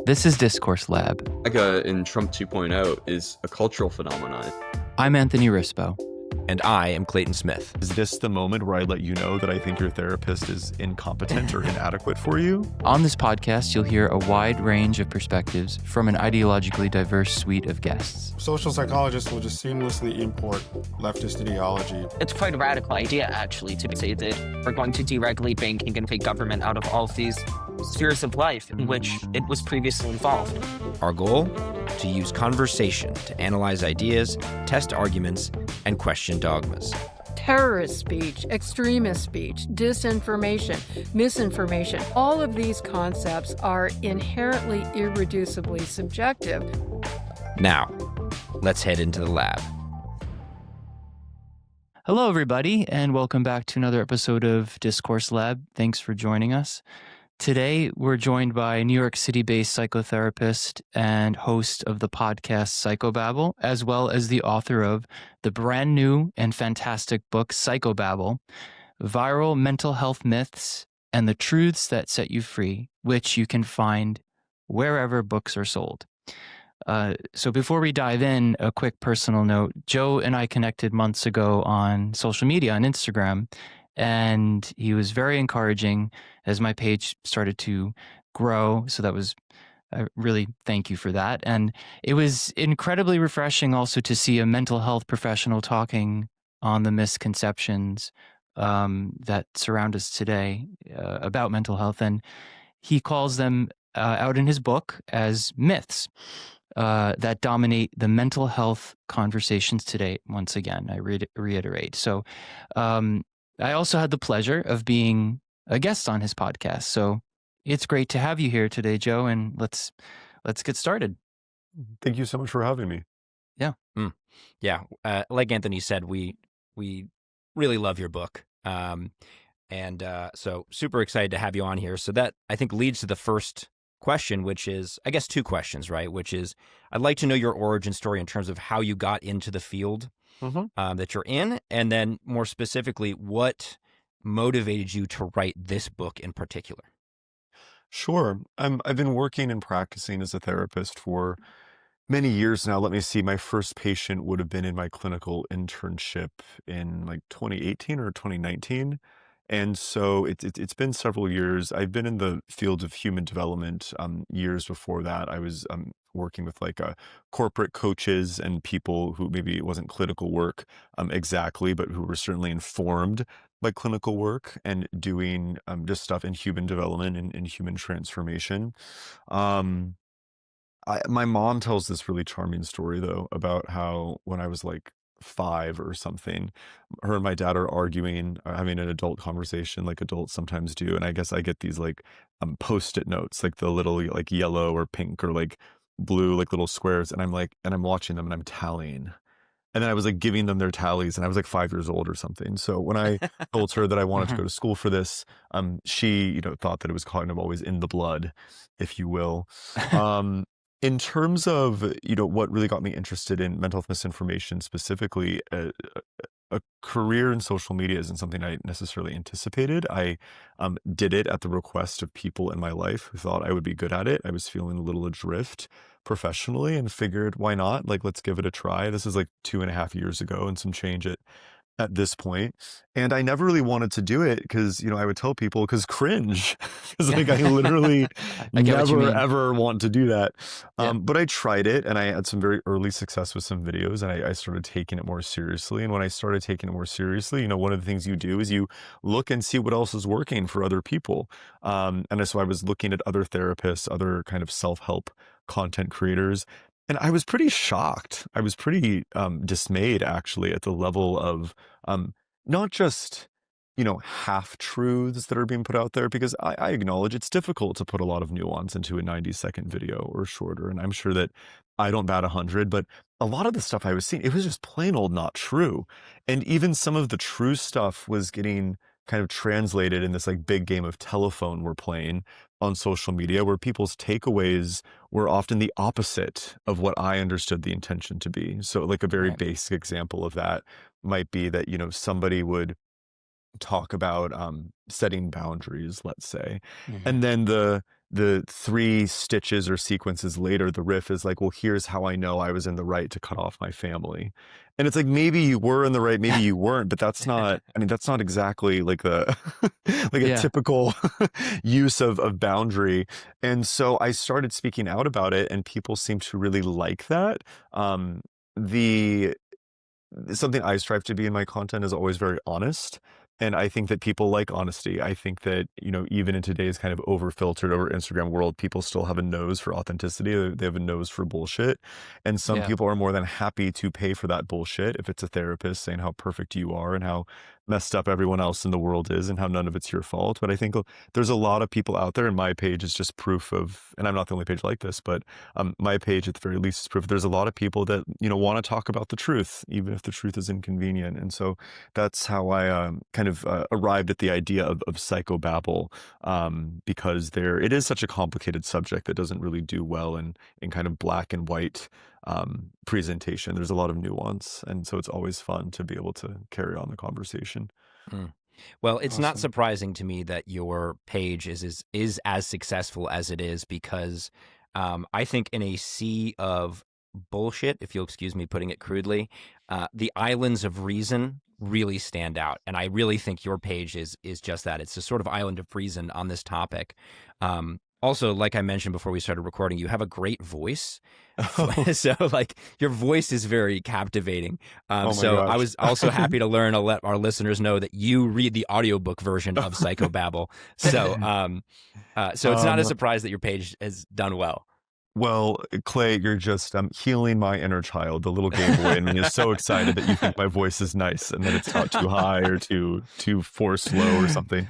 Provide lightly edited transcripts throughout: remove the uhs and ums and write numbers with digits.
This is Discourse Lab. In Trump 2.0 is a cultural phenomenon. I'm Anthony Rispo. And I am Clayton Smith. Is this the moment where I let you know that I think your therapist is incompetent or inadequate for you? On this podcast, you'll hear a wide range of perspectives from an ideologically diverse suite of guests. Social psychologists will just seamlessly import leftist ideology. It's quite a radical idea, actually, to say that we're going to deregulate banking and take government out of all of these spheres of life in which it was previously involved. Our goal? To use conversation to analyze ideas, test arguments, and question dogmas. Terrorist speech, extremist speech, disinformation, misinformation, all of these concepts are inherently irreducibly subjective. Now, let's head into the lab. Hello, everybody, and welcome back to another episode of Discourse Lab. Thanks for joining us. Today, we're joined by New York City-based psychotherapist and host of the podcast Psychobabble, as well as the author of the brand new and fantastic book Psychobabble, Viral Mental Health Myths and the Truths That Set You Free, which you can find wherever books are sold. So before we dive in, a quick personal note. Joe and I connected months ago on social media, on Instagram, and he was very encouraging as my page started to grow. So that was, I really thank you for that. And it was incredibly refreshing also to see a mental health professional talking on the misconceptions that surround us today about mental health. And he calls them out in his book as myths that dominate the mental health conversations today. Once again, I reiterate. So I also had the pleasure of being a guest on his podcast. So it's great to have you here today, Joe, and let's get started. Thank you so much for having me. Yeah. Yeah, like Anthony said, we really love your book. So super excited to have you on here. So that, I think, leads to the first question, which is, I guess, two questions, right? Which is, I'd like to know your origin story in terms of how you got into the field that you're in, and then more specifically, what motivated you to write this book in particular? Sure. I've been working and practicing as a therapist for many years now. Let me see. My first patient would have been in my clinical internship in like 2018 or 2019. And so it's been several years. I've been in the field of human development years before that. I was working with corporate coaches and people who maybe it wasn't clinical work exactly, but who were certainly informed by clinical work and doing just stuff in human development and in human transformation. My mom tells this really charming story, though, about how when I was like 5 or something, her and my dad are arguing, having an adult conversation like adults sometimes do. And I guess I get these Post-it notes, like the little like yellow or pink or like blue, like little squares. And I'm watching them and I'm tallying. And then I was like giving them their tallies, and I was like 5 years old or something. So when I told her that I wanted to go to school for this, she, thought that it was kind of always in the blood, if you will. In terms of, what really got me interested in mental health misinformation specifically, a career in social media isn't something I necessarily anticipated. I did it at the request of people in my life who thought I would be good at it. I was feeling a little adrift professionally and figured, why not? Let's give it a try. This is like 2.5 years ago and some change at this point. And I never really wanted to do it because, I would tell people, because cringe. Because I literally never, ever want to do that. But I tried it and I had some very early success with some videos, and I started taking it more seriously. And when I started taking it more seriously, one of the things you do is you look and see what else is working for other people. And so I was looking at other therapists, other kind of self-help content creators. And I was pretty shocked. I was pretty dismayed, actually, at the level of not just, half-truths that are being put out there, because I acknowledge it's difficult to put a lot of nuance into a 90-second video or shorter. And I'm sure that I don't bat 100, but a lot of the stuff I was seeing, it was just plain old not true. And even some of the true stuff was getting kind of translated in this big game of telephone we're playing on social media, where people's takeaways were often the opposite of what I understood the intention to be. So a very basic example of that might be that, somebody would talk about setting boundaries, let's say, and then the the 3 stitches or sequences later, the riff is like, well, here's how I know I was in the right to cut off my family. And it's like, maybe you were in the right, maybe you weren't, but that's not, I mean, that's not exactly like the, like a typical use of boundary. And so I started speaking out about it, and people seem to really like that. The Something I strive to be in my content is always very honest. And I think that people like honesty. I think that, even in today's kind of over-filtered, over Instagram world, people still have a nose for authenticity. They have a nose for bullshit. And some people are more than happy to pay for that bullshit if it's a therapist saying how perfect you are and how messed up everyone else in the world is and how none of it's your fault. But I think there's a lot of people out there, and my page is just proof of, and I'm not the only page like this, but my page at the very least is proof. There's a lot of people that, want to talk about the truth, even if the truth is inconvenient. And so that's how I kind of arrived at the idea of Psychobabble, because it is such a complicated subject that doesn't really do well in kind of black and white presentation. There's a lot of nuance, and so it's always fun to be able to carry on the conversation. Well, it's not surprising to me that your page is as successful as it is, because I think in a sea of bullshit, if you'll excuse me putting it crudely, the islands of reason really stand out. And I really think your page is just that. It's a sort of island of reason on this topic. Also, like I mentioned before we started recording, you have a great voice. So like your voice is very captivating. So I was also happy to learn. I'll let our listeners know that you read the audiobook version of Psychobabble. So it's not a surprise that your page has done well. Well, Clay, you're just healing my inner child. The little Game Boy in me is so excited that you think my voice is nice and that it's not too high or too low or something.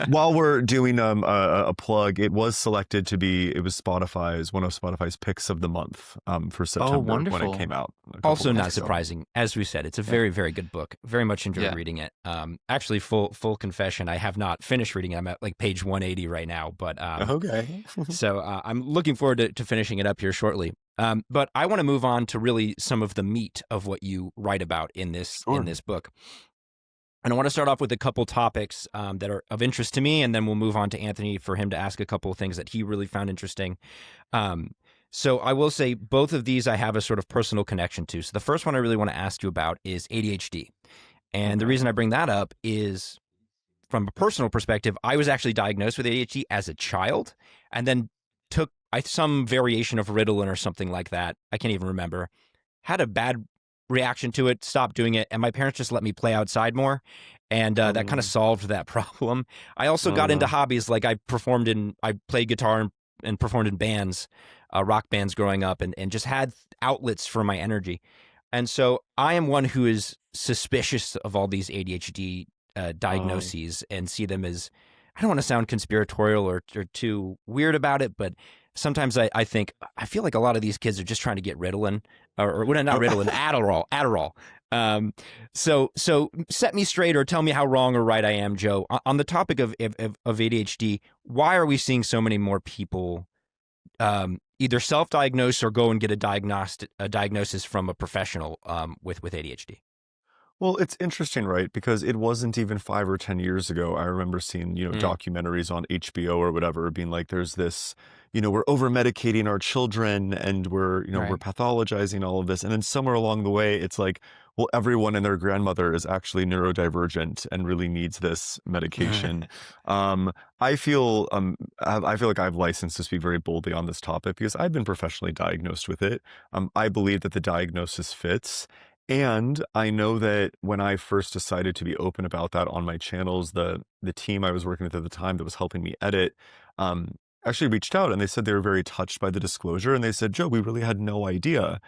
While we're doing a plug, it was selected it was one of Spotify's picks of the month for September when it came out. Also not surprising. As we said, it's a very, very good book. Very much enjoyed reading it. Actually, full confession, I have not finished reading it. I'm at like page 180 right now. But okay. So I'm looking forward to finishing it up here shortly. But I want to move on to really some of the meat of what you write about in this book. And I want to start off with a couple topics that are of interest to me, and then we'll move on to Anthony for him to ask a couple of things that he really found interesting. So I will say both of these I have a sort of personal connection to. So the first one I really want to ask you about is ADHD. And the reason I bring that up is, from a personal perspective, I was actually diagnosed with ADHD as a child, and then took some variation of Ritalin or something like that. I can't even remember. Had a bad reaction to it, stopped doing it, and my parents just let me play outside more, and that kind of solved that problem. I also got into hobbies, like I played guitar and performed in bands, rock bands growing up, and just had outlets for my energy. And so I am one who is suspicious of all these ADHD diagnoses and see them as, I don't want to sound conspiratorial or too weird about it, but sometimes I feel like a lot of these kids are just trying to get Ritalin or not Ritalin, Adderall. So set me straight or tell me how wrong or right I am, Joe. On the topic of ADHD, why are we seeing so many more people either self-diagnose or go and get a diagnosis from a professional with ADHD? Well, it's interesting, right? Because it wasn't even 5 or 10 years ago. I remember seeing, documentaries on HBO or whatever, being like, there's this, we're over medicating our children and we're pathologizing all of this. And then somewhere along the way, it's like, well, everyone and their grandmother is actually neurodivergent and really needs this medication. I feel like I have license to speak very boldly on this topic because I've been professionally diagnosed with it. I believe that the diagnosis fits. And I know that when I first decided to be open about that on my channels, the team I was working with at the time that was helping me edit actually reached out, and they said they were very touched by the disclosure. And they said, Joe, we really had no idea.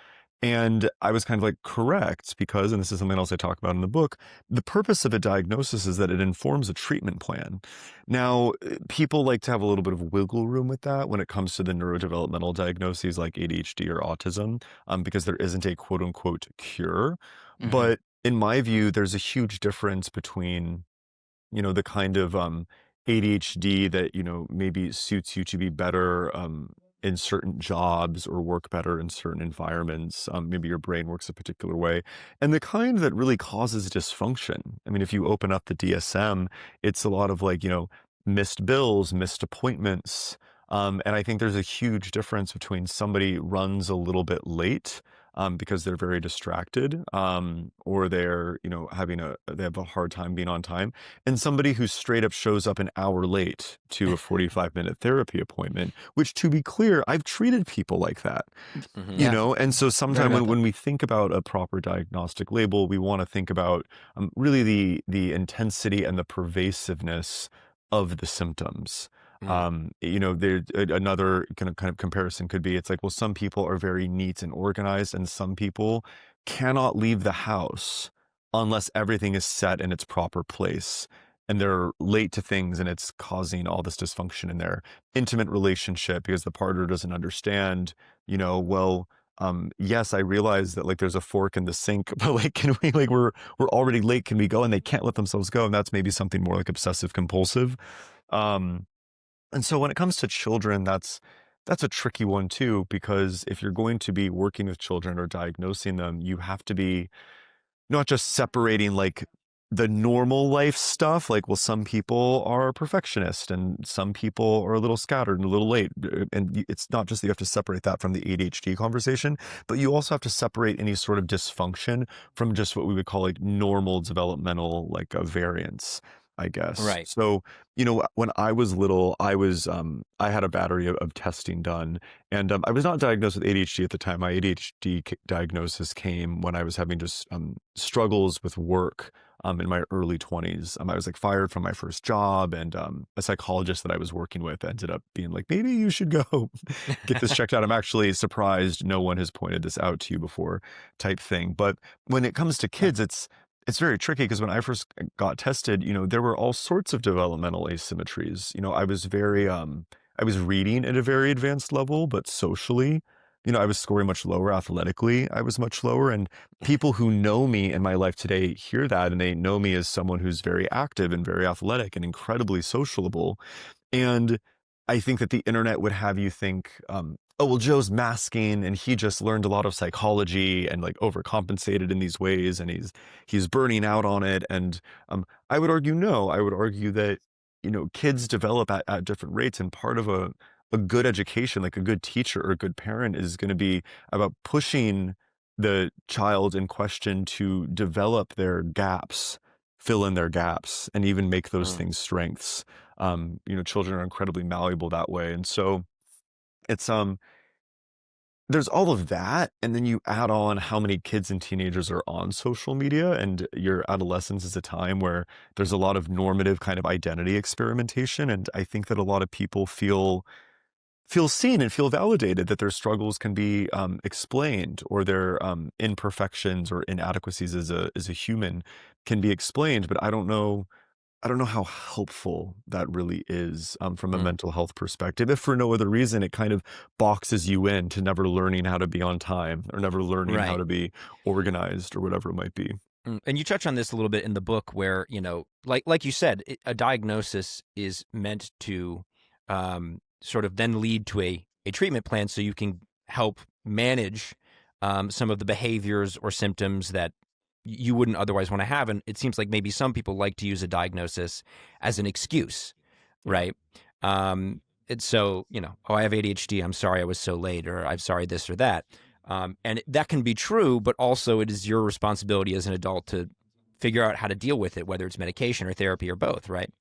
And I was kind of like, correct, because, and this is something else I talk about in the book, the purpose of a diagnosis is that it informs a treatment plan. Now, people like to have a little bit of wiggle room with that when it comes to the neurodevelopmental diagnoses like ADHD or autism, because there isn't a quote unquote cure. Mm-hmm. But in my view, there's a huge difference between, the kind of ADHD that, maybe suits you to be better in certain jobs or work better in certain environments. Maybe your brain works a particular way. And the kind that really causes dysfunction. I mean, if you open up the DSM, it's a lot of like, missed bills, missed appointments, And I think there's a huge difference between somebody runs a little bit late because they're very distracted, or they're, they have a hard time being on time, and somebody who straight up shows up an hour late to a 45-minute therapy appointment, which, to be clear, I've treated people like that, Yeah. and so Right sometimes about when we think about a proper diagnostic label, we want to think about really the intensity and the pervasiveness of the symptoms. There another kind of comparison could be, it's like, well, some people are very neat and organized, and some people cannot leave the house unless everything is set in its proper place. And they're late to things, and it's causing all this dysfunction in their intimate relationship because the partner doesn't understand, well, yes, I realize that like there's a fork in the sink, but like, can we, like, we're already late, can we go? And they can't let themselves go. And that's maybe something more like obsessive compulsive. And so when it comes to children, that's a tricky one too, because if you're going to be working with children or diagnosing them, you have to be not just separating like the normal life stuff, like, well, some people are perfectionist and some people are a little scattered and a little late. And it's not just that you have to separate that from the ADHD conversation, but you also have to separate any sort of dysfunction from just what we would call like normal developmental, like a variance, I guess. Right. So, when I was little, I had a battery of testing done, and I was not diagnosed with ADHD at the time. My ADHD diagnosis came when I was having just struggles with work in my early 20s. I was like fired from my first job, and a psychologist that I was working with ended up being like, maybe you should go get this checked out. I'm actually surprised no one has pointed this out to you before, type thing. But when it comes to kids, it's very tricky, because when I first got tested, there were all sorts of developmental asymmetries. I was reading at a very advanced level, but socially, I was scoring much lower. Athletically, I was much lower. And people who know me in my life today hear that, and they know me as someone who's very active and very athletic and incredibly sociable. And I think that the internet would have you think, oh, well, Joe's masking, and he just learned a lot of psychology and like overcompensated in these ways, and he's burning out on it. And I would argue no. I would argue that kids develop at different rates, and part of a good education, like a good teacher or a good parent, is going to be about pushing the child in question to develop their gaps, fill in their gaps, and even make those things strengths. Children are incredibly malleable that way. And so it's there's all of that, and then you add on how many kids and teenagers are on social media, and your adolescence is a time where there's a lot of normative kind of identity experimentation. And I think that a lot of people feel seen and feel validated, that their struggles can be explained, or their imperfections or inadequacies as a human can be explained. But I don't know how helpful that really is from a mental health perspective. If for no other reason, it kind of boxes you in to never learning how to be on time, or never learning how Right. to be organized, or whatever it might be. And you touch on this a little bit in the book, where like you said, a diagnosis is meant to sort of then lead to a treatment plan, so you can help manage some of the behaviors or symptoms that you wouldn't otherwise want to have. And it seems like maybe some people like to use a diagnosis as an excuse, right? And so, oh, I have ADHD, I'm sorry I was so late, or I'm sorry this or that. And that can be true, but also it is your responsibility as an adult to figure out how to deal with it, whether it's medication or therapy or both, right?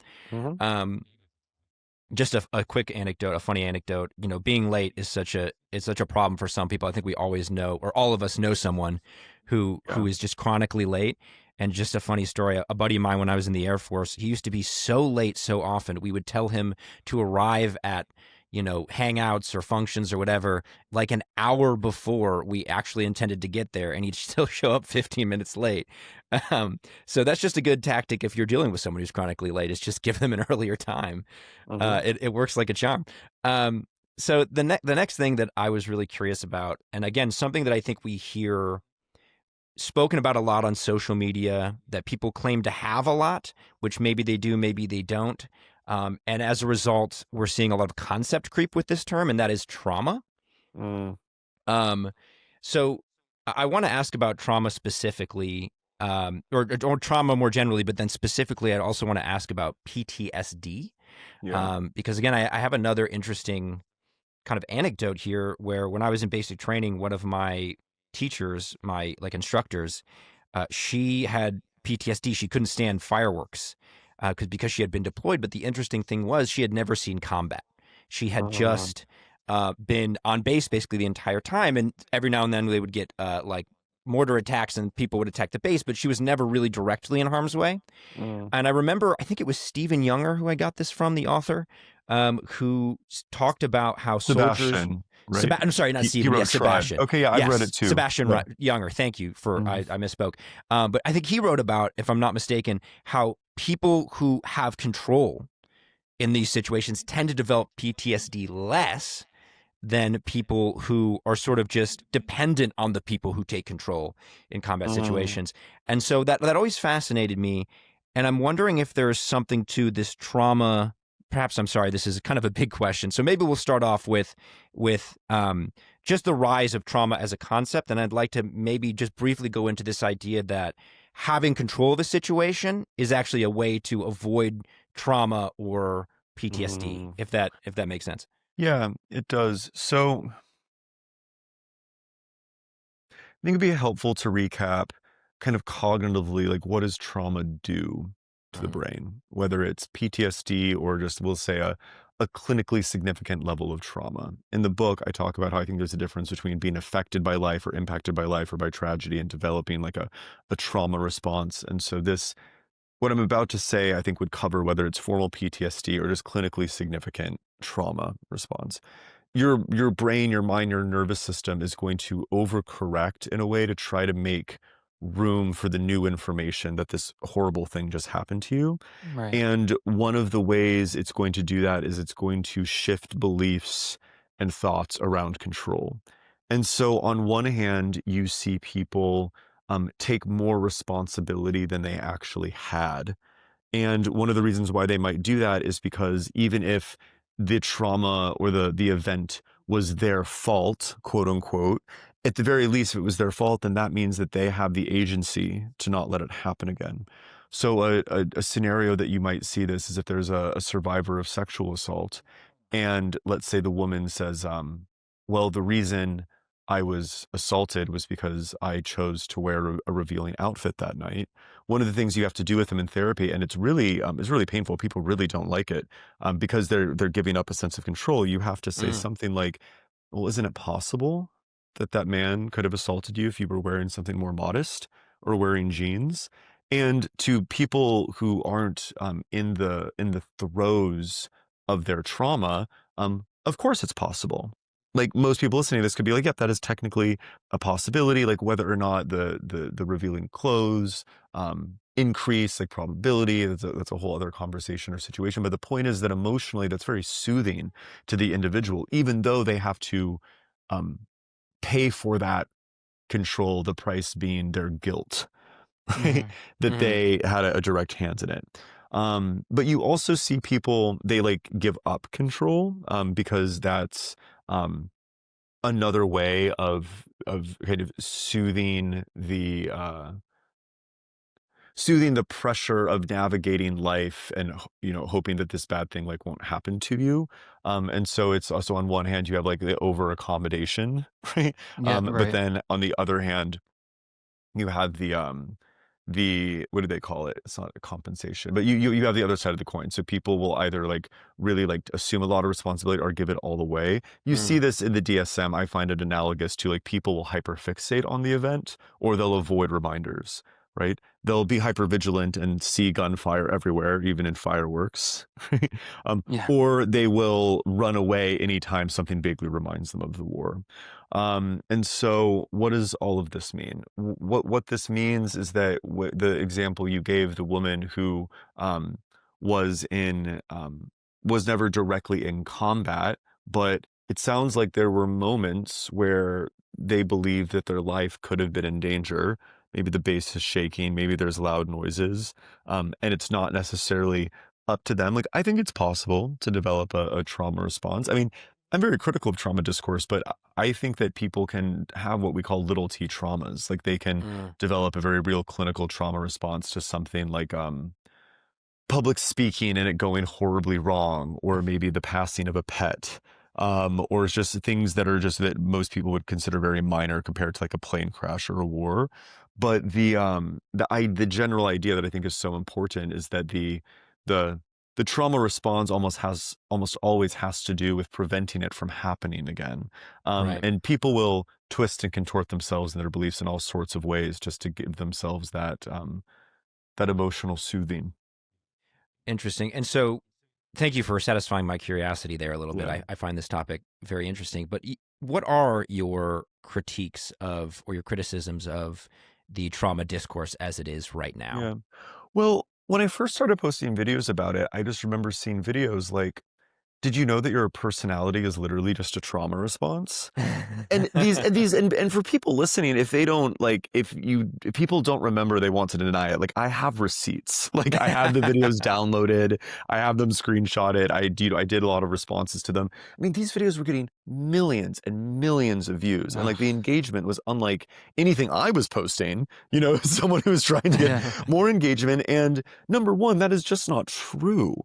Just a quick anecdote, a funny anecdote. Being late is such a problem for some people. I think we always know, or all of us know, someone who is just chronically late. And just a funny story, a buddy of mine, when I was in the Air Force, he used to be so late so often. We would tell him to arrive at hangouts or functions or whatever, like an hour before we actually intended to get there, and he'd still show up 15 minutes late. So that's just a good tactic if you're dealing with someone who's chronically late, is just give them an earlier time. It works like a charm. So the next thing that I was really curious about, and again, something that I think we hear spoken about a lot on social media, that people claim to have a lot, which maybe they do, maybe they don't. And as a result, we're seeing a lot of concept creep with this term, and that is trauma. So I want to ask about trauma specifically, or trauma more generally, but then specifically, I'd also want to ask about PTSD. Yeah. Because again, I have another interesting kind of anecdote here where when I was in basic training, one of my teachers, my like instructors, she had PTSD. She couldn't stand fireworks because she had been deployed. But the interesting thing was she had never seen combat. She had just been on base basically the entire time. And every now and then they would get like mortar attacks and people would attack the base, but she was never really directly in harm's way. And I remember, I think it was Stephen Younger who I got this from, the author, who talked about how soldiers... Sebastian, right? I'm sorry, not He Stephen. wrote Yes, Sebastian. Tribe. Okay, yeah, I've read it too. Sebastian Yeah. Younger. Thank you for I misspoke. But I think he wrote about, if I'm not mistaken, how people who have control in these situations tend to develop PTSD less than people who are sort of just dependent on the people who take control in combat situations. And so that always fascinated me. And I'm wondering if there's something to this trauma. Perhaps, I'm sorry, this is kind of a big question. So maybe we'll start off with just the rise of trauma as a concept. And I'd like to maybe just briefly go into this idea that having control of a situation is actually a way to avoid trauma or PTSD, if that makes sense. Yeah, it does. So I think it'd be helpful to recap kind of cognitively, like what does trauma do to the brain, whether it's PTSD or just, we'll say, a clinically significant level of trauma. In the book, I talk about how I think there's a difference between being affected by life or impacted by life or by tragedy and developing like a trauma response. And so what I'm about to say, I think would cover whether it's formal PTSD or just clinically significant trauma response. Your brain, your mind, your nervous system is going to overcorrect in a way to try to make room for the new information that this horrible thing just happened to you. Right. And one of the ways it's going to do that is it's going to shift beliefs and thoughts around control. And so on one hand, you see people take more responsibility than they actually had. And one of the reasons why they might do that is because even if the trauma or the event was their fault, quote unquote, at the very least, if it was their fault, then that means that they have the agency to not let it happen again. So a scenario that you might see this is if there's a survivor of sexual assault, and let's say the woman says, well, the reason I was assaulted was because I chose to wear a revealing outfit that night. One of the things you have to do with them in therapy, and it's really painful. People really don't like it because they're giving up a sense of control. You have to say something like, well, isn't it possible that man could have assaulted you if you were wearing something more modest or wearing jeans? And to people who aren't in the throes of their trauma, of course it's possible. Like most people listening to this could be like, yep, that is technically a possibility. Like whether or not the revealing clothes increase like probability, that's a whole other conversation or situation. But the point is that emotionally, that's very soothing to the individual, even though they have to pay for that control, the price being their guilt, right? That they had a direct hand in it. But you also see people, they like give up control because that's another way of kind of soothing the pressure of navigating life and, hoping that this bad thing like won't happen to you. And so it's also on one hand, you have like the over accommodation, right? Yeah, But right. then on the other hand, you have the what do they call it? It's not a compensation, but you have the other side of the coin. So people will either like really like assume a lot of responsibility or give it all away. You see this in the DSM. I find it analogous to like people will hyperfixate on the event or they'll avoid reminders, right? They'll be hypervigilant and see gunfire everywhere, even in fireworks, right? Yeah. Or they will run away anytime something vaguely reminds them of the war. And so what does all of this mean? What this means is that the example you gave, the woman who was never directly in combat, but it sounds like there were moments where they believed that their life could have been in danger. Maybe the base is shaking, maybe there's loud noises, and it's not necessarily up to them. Like, I think it's possible to develop a trauma response. I mean, I'm very critical of trauma discourse, but I think that people can have what we call little t traumas. Like they can develop a very real clinical trauma response to something like, public speaking and it going horribly wrong, or maybe the passing of a pet, or it's just things that are just that most people would consider very minor compared to like a plane crash or a war. But the general idea that I think is so important is that the trauma response almost always has to do with preventing it from happening again. Right. And people will twist and contort themselves and their beliefs in all sorts of ways just to give themselves that emotional soothing. Interesting. And so thank you for satisfying my curiosity there a little bit. Yeah. I find this topic very interesting. But what are your critiques of, or your criticisms of, the trauma discourse as it is right now? Yeah. Well, when I first started posting videos about it, I just remember seeing videos like, did you know that your personality is literally just a trauma response? And and for people listening, if people don't remember, they want to deny it. Like, I have receipts. Like, I have the videos downloaded. I have them screenshotted. I did a lot of responses to them. I mean, these videos were getting millions and millions of views. And like the engagement was unlike anything I was posting, someone who was trying to get more engagement. And number one, that is just not true.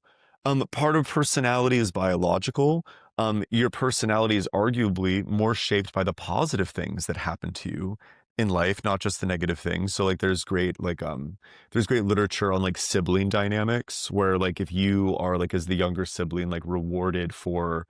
Part of personality is biological. Your personality is arguably more shaped by the positive things that happen to you in life, not just the negative things. So like there's great literature on like sibling dynamics, where like if you are like as the younger sibling like rewarded for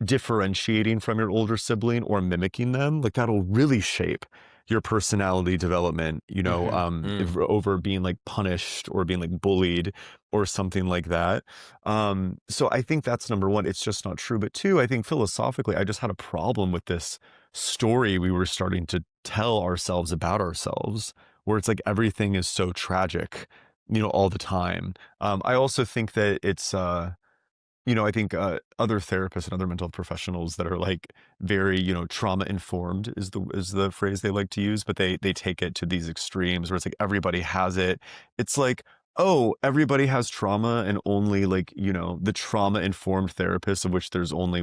differentiating from your older sibling or mimicking them, like that'll really shape your personality development, over being like punished or being like bullied or something like that. So I think that's number one. It's just not true. But two, I think philosophically, I just had a problem with this story we were starting to tell ourselves about ourselves, where it's like everything is so tragic, all the time. I also think that it's, I think other therapists and other mental health professionals that are like very, trauma informed is the phrase they like to use, but they take it to these extremes where it's like everybody has it. It's like, oh, everybody has trauma, and only like, the trauma informed therapists, of which there's only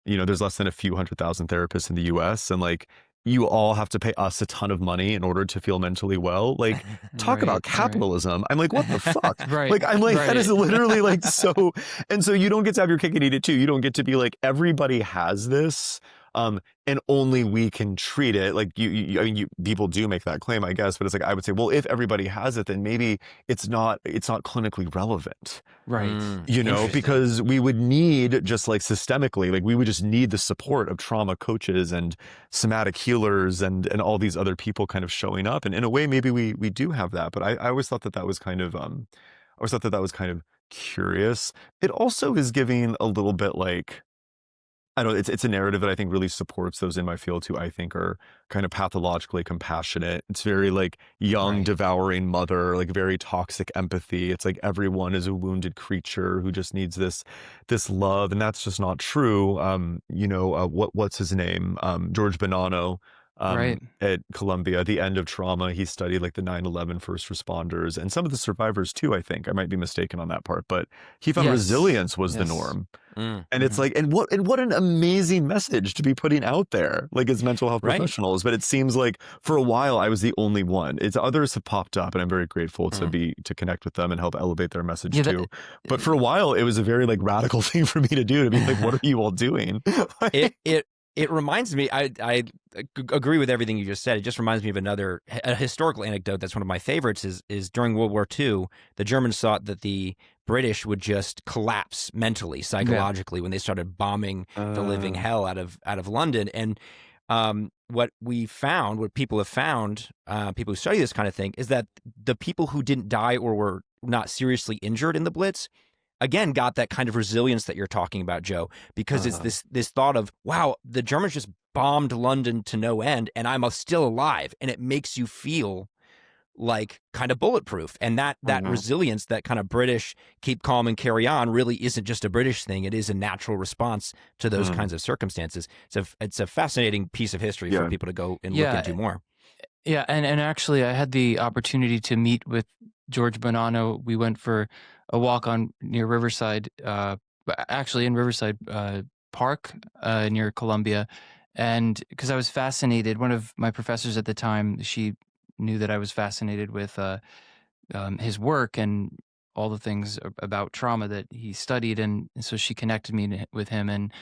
there's less than a few 100,000 therapists in the US, and like you all have to pay us a ton of money in order to feel mentally well. Like, talk about capitalism. I'm like, what the fuck? Like, I'm like, that is literally like so. And so you don't get to have your cake and eat it too. You don't get to be like, everybody has this, and only we can treat it. Like people do make that claim, I guess, but it's like, I would say, well, if everybody has it, then maybe it's not clinically relevant. Right. Because we would need, just like systemically, like we would just need the support of trauma coaches and somatic healers and all these other people kind of showing up. And in a way, maybe we do have that. But I always thought that was kind of, curious. It also is giving a little bit like, I don't know, it's a narrative that I think really supports those in my field who I think are kind of pathologically compassionate. It's very like young, devouring mother, like very toxic empathy. It's like everyone is a wounded creature who just needs this love. And that's just not true. What's his name? George Bonanno. At Columbia, the end of trauma, he studied like the 9/11 first responders and some of the survivors too, I think. I might be mistaken on that part, but he found resilience was the norm. And it's like, and what an amazing message to be putting out there, like as mental health professionals. But it seems like for a while I was the only one. Others have popped up, and I'm very grateful to connect with them and help elevate their message too. But for a while, it was a very like radical thing for me to do, to be like, what are you all doing? It reminds me, I agree with everything you just said. It just reminds me of a historical anecdote that's one of my favorites is during World War II, the Germans thought that the British would just collapse mentally, psychologically, when they started bombing the living hell out of London. And what people have found, people who study this kind of thing, is that the people who didn't die or were not seriously injured in the Blitz, again, got that kind of resilience that you're talking about, Joe, because it's this thought of, wow, the Germans just bombed London to no end, and I'm still alive. And it makes you feel like kind of bulletproof. And that resilience, that kind of British keep calm and carry on, really isn't just a British thing. It is a natural response to those kinds of circumstances. It's a fascinating piece of history for people to go and look into more. Yeah, and actually, I had the opportunity to meet with George Bonanno. We went for a walk near Riverside, actually in Riverside Park near Columbia, and because I was fascinated. One of my professors at the time, she knew that I was fascinated with his work, and all the things about trauma that he studied, and so she connected me with him. And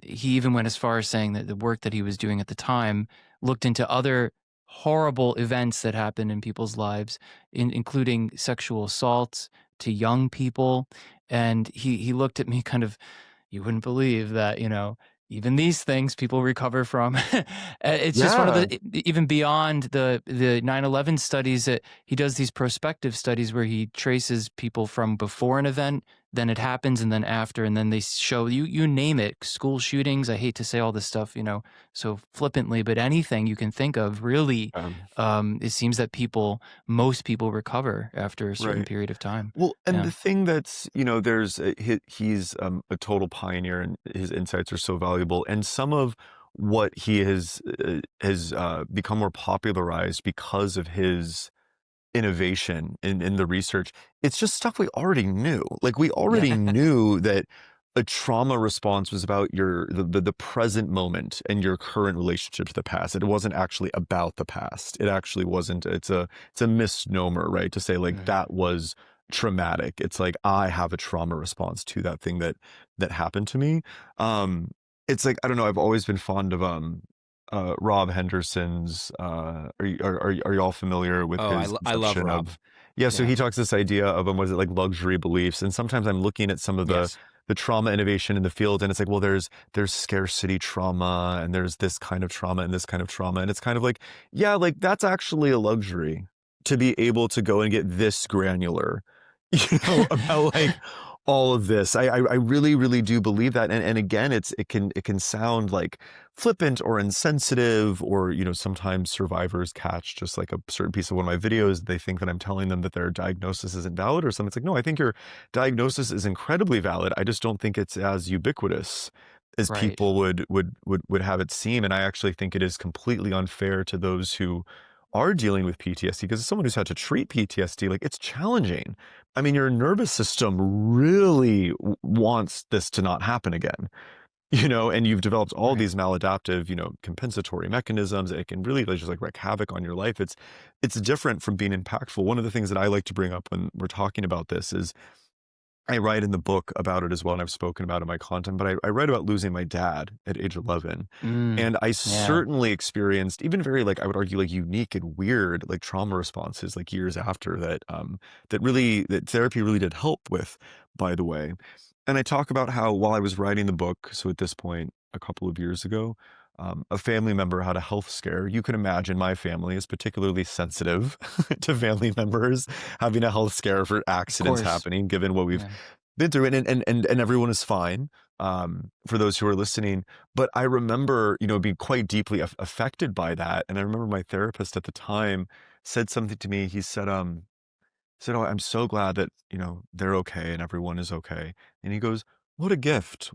he even went as far as saying that the work that he was doing at the time looked into other horrible events that happen in people's lives, including sexual assaults to young people. And he looked at me kind of, you wouldn't believe that, even these things people recover from. It's just one of Yeah. even beyond the 9/11 studies, that he does these prospective studies where he traces people from before an event, then it happens, and then after, and then they show you name it, school shootings. I hate to say all this stuff, so flippantly, but anything you can think of, really. It seems that most people recover after a certain Right. period of time. Well, and Yeah. the thing that's, he's a total pioneer, and his insights are so valuable. And some of what he has become more popularized because of his innovation in the research, it's just stuff we already knew. Like, we already Yeah. knew that a trauma response was about the present moment and your current relationship to the past. It wasn't actually about the past. It actually wasn't. It's a misnomer, right? To say like Right. that was traumatic. It's like, I have a trauma response to that thing that happened to me. It's like, I don't know. I've always been fond of Rob Henderson's. Are you all familiar with Oh, his I love conception Rob. of? Yeah, so Yeah. he talks this idea of was it like luxury beliefs, and sometimes I'm looking at some of Yes. the trauma innovation in the field, and it's like, well, there's scarcity trauma, and there's this kind of trauma and this kind of trauma, and it's kind of like, yeah, like that's actually a luxury to be able to go and get this granular, about like all of this. I really, really do believe that. And again, it can sound like flippant or insensitive, or, sometimes survivors catch just like a certain piece of one of my videos. They think that I'm telling them that their diagnosis isn't valid or something. It's like, no, I think your diagnosis is incredibly valid. I just don't think it's as ubiquitous as Right. people would have it seem. And I actually think it is completely unfair to those who are dealing with PTSD, because as someone who's had to treat PTSD, like, it's challenging. I mean, your nervous system really wants this to not happen again, and you've developed all Right. these maladaptive, compensatory mechanisms. It can really just like wreak havoc on your life. It's different from being impactful. One of the things that I like to bring up when we're talking about this is, I write in the book about it as well, and I've spoken about it in my content, but I write about losing my dad at age 11. And I Yeah. certainly experienced even very, like, I would argue, like, unique and weird, like, trauma responses, like, years after that, that therapy really did help with, by the way. And I talk about how, while I was writing the book, so at this point, a couple of years ago, a family member had a health scare. You can imagine my family is particularly sensitive to family members having a health scare for accidents course. happening, given what we've Yeah. been through. And everyone is fine, for those who are listening. But I remember, being quite deeply affected by that. And I remember my therapist at the time said something to me. He said, "Oh, I'm so glad that, they're okay and everyone is okay." And he goes, what a gift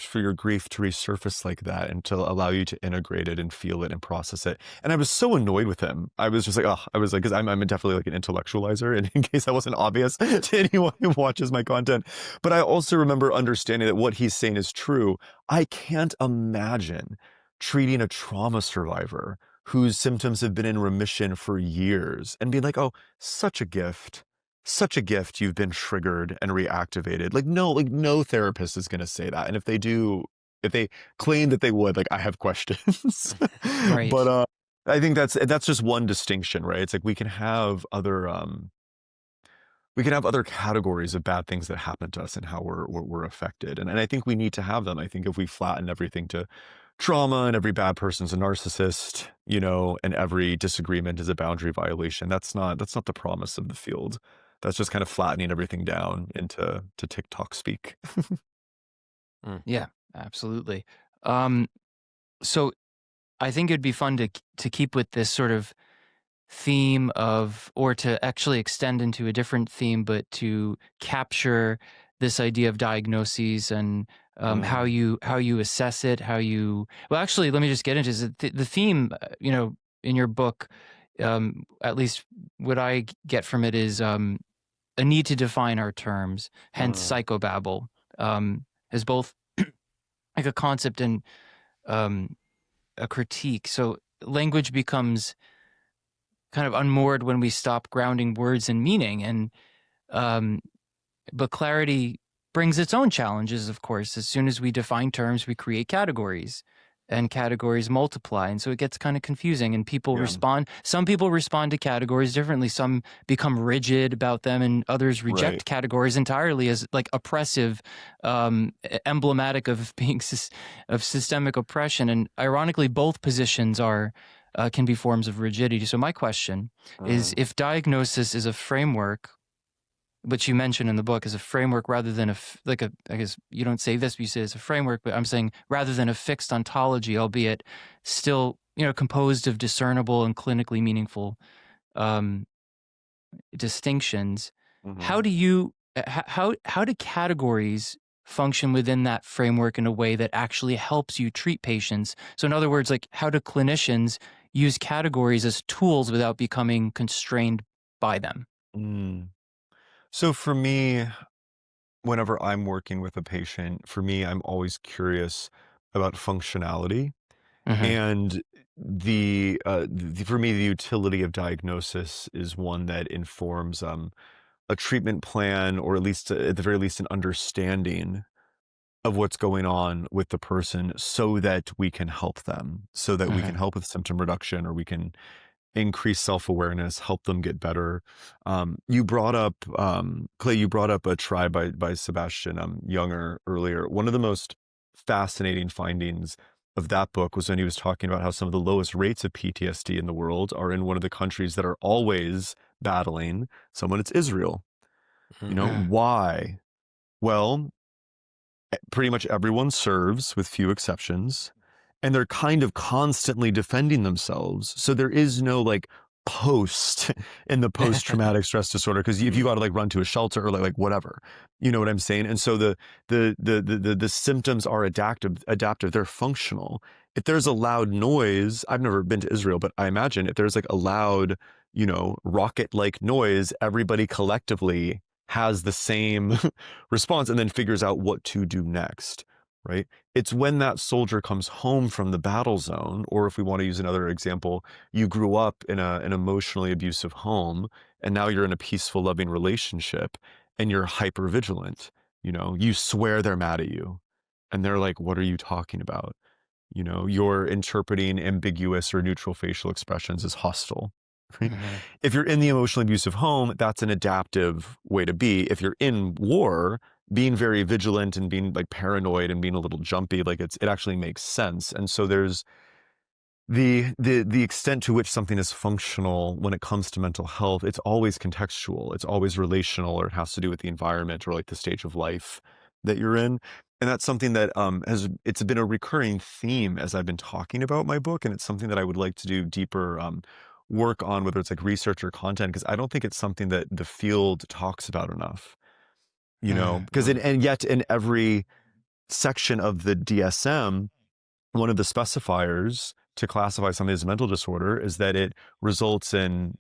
for your grief to resurface like that and to allow you to integrate it and feel it and process it." And I was so annoyed with him. I was just like, oh, I was like, because I'm definitely like an intellectualizer, and in case that wasn't obvious to anyone who watches my content. But I also remember understanding that what he's saying is true. I can't imagine treating a trauma survivor whose symptoms have been in remission for years and being like, oh, such a gift. Such a gift, you've been triggered and reactivated. Like, no therapist is going to say that. And if they do, if they claim that they would, like, I have questions. Right. But I think that's just one distinction, right? It's like we can have other categories of bad things that happen to us and how we're affected. And I think we need to have them. I think if we flatten everything to trauma and every bad person's a narcissist, and every disagreement is a boundary violation, that's not the promise of the field. That's just kind of flattening everything down into TikTok speak. Yeah, absolutely. So I think it'd be fun to keep with this sort of theme of, or to actually extend into a different theme, but to capture this idea of diagnoses and how you assess it, well, actually, let me just get into this. The theme, in your book, at least what I get from it is a need to define our terms, hence psychobabble, is both like a concept and a critique. So language becomes kind of unmoored when we stop grounding words in meaning. And But clarity brings its own challenges, of course. As soon as we define terms, we create categories, and categories multiply. And so it gets kind of confusing, and people respond. Some people respond to categories differently. Some become rigid about them, and others reject categories entirely as like oppressive, emblematic of being of systemic oppression. And ironically, both positions are can be forms of rigidity. So my question is, if diagnosis is a framework, which you mentioned in the book, as a framework rather than I guess you don't say this, but you say it's a framework, but I'm saying rather than a fixed ontology, albeit still, composed of discernible and clinically meaningful distinctions. How do categories function within that framework in a way that actually helps you treat patients? So in other words, like, how do clinicians use categories as tools without becoming constrained by them? So for me, whenever I'm working with a patient, I'm always curious about functionality. And for me, the utility of diagnosis is one that informs a treatment plan, or at least, at the very least, an understanding of what's going on with the person, so that we can help them, so that we can help with symptom reduction, or we can increase self-awareness, help them get better. You brought up, Clay, you brought up a try by Sebastian Junger earlier. One of the most fascinating findings of that book was when he was talking about how some of the lowest rates of PTSD in the world are in one of the countries that are always battling someone. It's Israel. Why? Well, pretty much everyone serves, with few exceptions, and they're kind of constantly defending themselves. So there is no like post in the post-traumatic stress disorder, because if you got to like run to a shelter or like whatever, you know what I'm saying? And so the symptoms are adaptive, they're functional. If there's a loud noise, I've never been to Israel, but I imagine if there's like a loud, rocket-like noise, everybody collectively has the same response and then figures out what to do next. Right? It's when that soldier comes home from the battle zone, or if we want to use another example, you grew up in an emotionally abusive home, and now you're in a peaceful, loving relationship, and you're hyper vigilant. You swear they're mad at you, and they're like, "What are you talking about?" You're interpreting ambiguous or neutral facial expressions as hostile. Right? If you're in the emotionally abusive home, that's an adaptive way to be. If you're in war, being very vigilant and being like paranoid and being a little jumpy, like it actually makes sense. And so there's the extent to which something is functional when it comes to mental health. It's always contextual, it's always relational, or it has to do with the environment or like the stage of life that you're in. And that's something that it's been a recurring theme as I've been talking about my book, and it's something that I would like to do deeper work on, whether it's like research or content, because I don't think it's something that the field talks about enough. Because yet in every section of the DSM, one of the specifiers to classify something as a mental disorder is that it results in,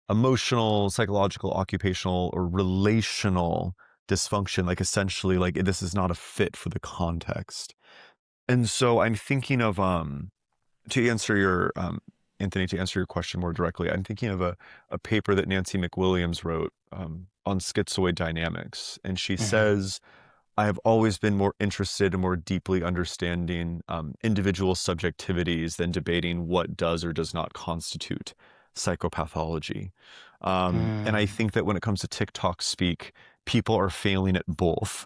emotional, psychological, occupational, or relational dysfunction. Like essentially, like this is not a fit for the context. And so I'm thinking of, to answer your, Anthony, to answer your question more directly, I'm thinking of a paper that Nancy McWilliams wrote on schizoid dynamics. And she says, I have always been more interested in more deeply understanding individual subjectivities than debating what does or does not constitute psychopathology. And I think that when it comes to TikTok speak, people are failing at both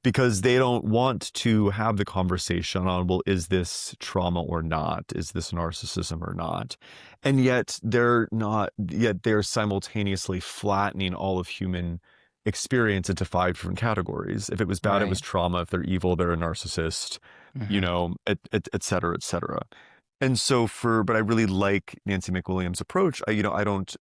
because they don't want to have the conversation on, well, is this trauma or not? Is this narcissism or not? And yet they're simultaneously flattening all of human experience into 5 different categories. If it was bad, it was trauma. If they're evil, they're a narcissist, et cetera, et cetera. And so but I really like Nancy McWilliams' approach. I don't,